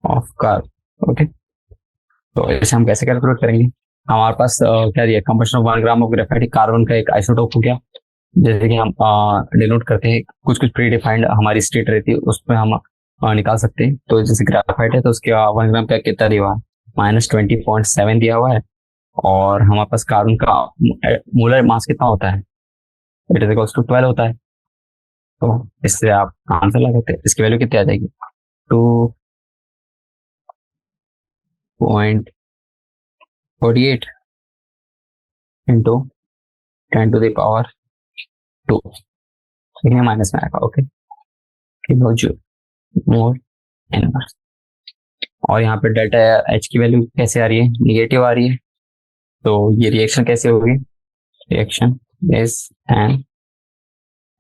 of carbon। Okay, तो इसे हम कैसे कैलकुलेट करेंगे, हमारे पास क्या दिया, combustion of 1 gram of graphite carbon का एक आइसोटोप हो गया, जैसे कि हम डिनोट करते हैं, कुछ प्री डिफाइंड हमारी स्टेट रहती है उसमें हम निकाल सकते हैं। तो जैसे ग्रेफाइट है तो उसके 1 ग्राम का कितना दिया हुआ है -20.7 दिया हुआ है, और हमारे पास कार्बन का मोलर मास कितना होता है, इट इज इक्वल्स टू 12 होता है, तो इससे आप आंसर लगा सकते हैं। इसकी वैल्यू कितनी आ जाएगी 2.48 into 10 to the power 2, minus में आएगा। Okay, kilo joule mole inverse, और यहाँ पे डेल्टा एच की वैल्यू कैसे आ रही है, निगेटिव आ रही है, तो ये रिएक्शन कैसे होगी, रिएक्शन इज एन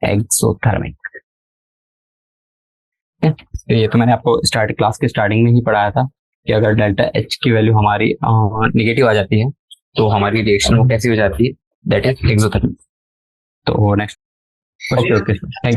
एक्सोथर्मिक। तो ये तो मैंने आपको क्लास के स्टार्टिंग में ही पढ़ाया था कि अगर डेल्टा एच की वैल्यू हमारी निगेटिव आ जाती है तो हमारी रिएक्शन वो कैसी हो जाती है, दैट इज एक्सोथर्मिक। तो नेक्स्ट, ओके, थैंक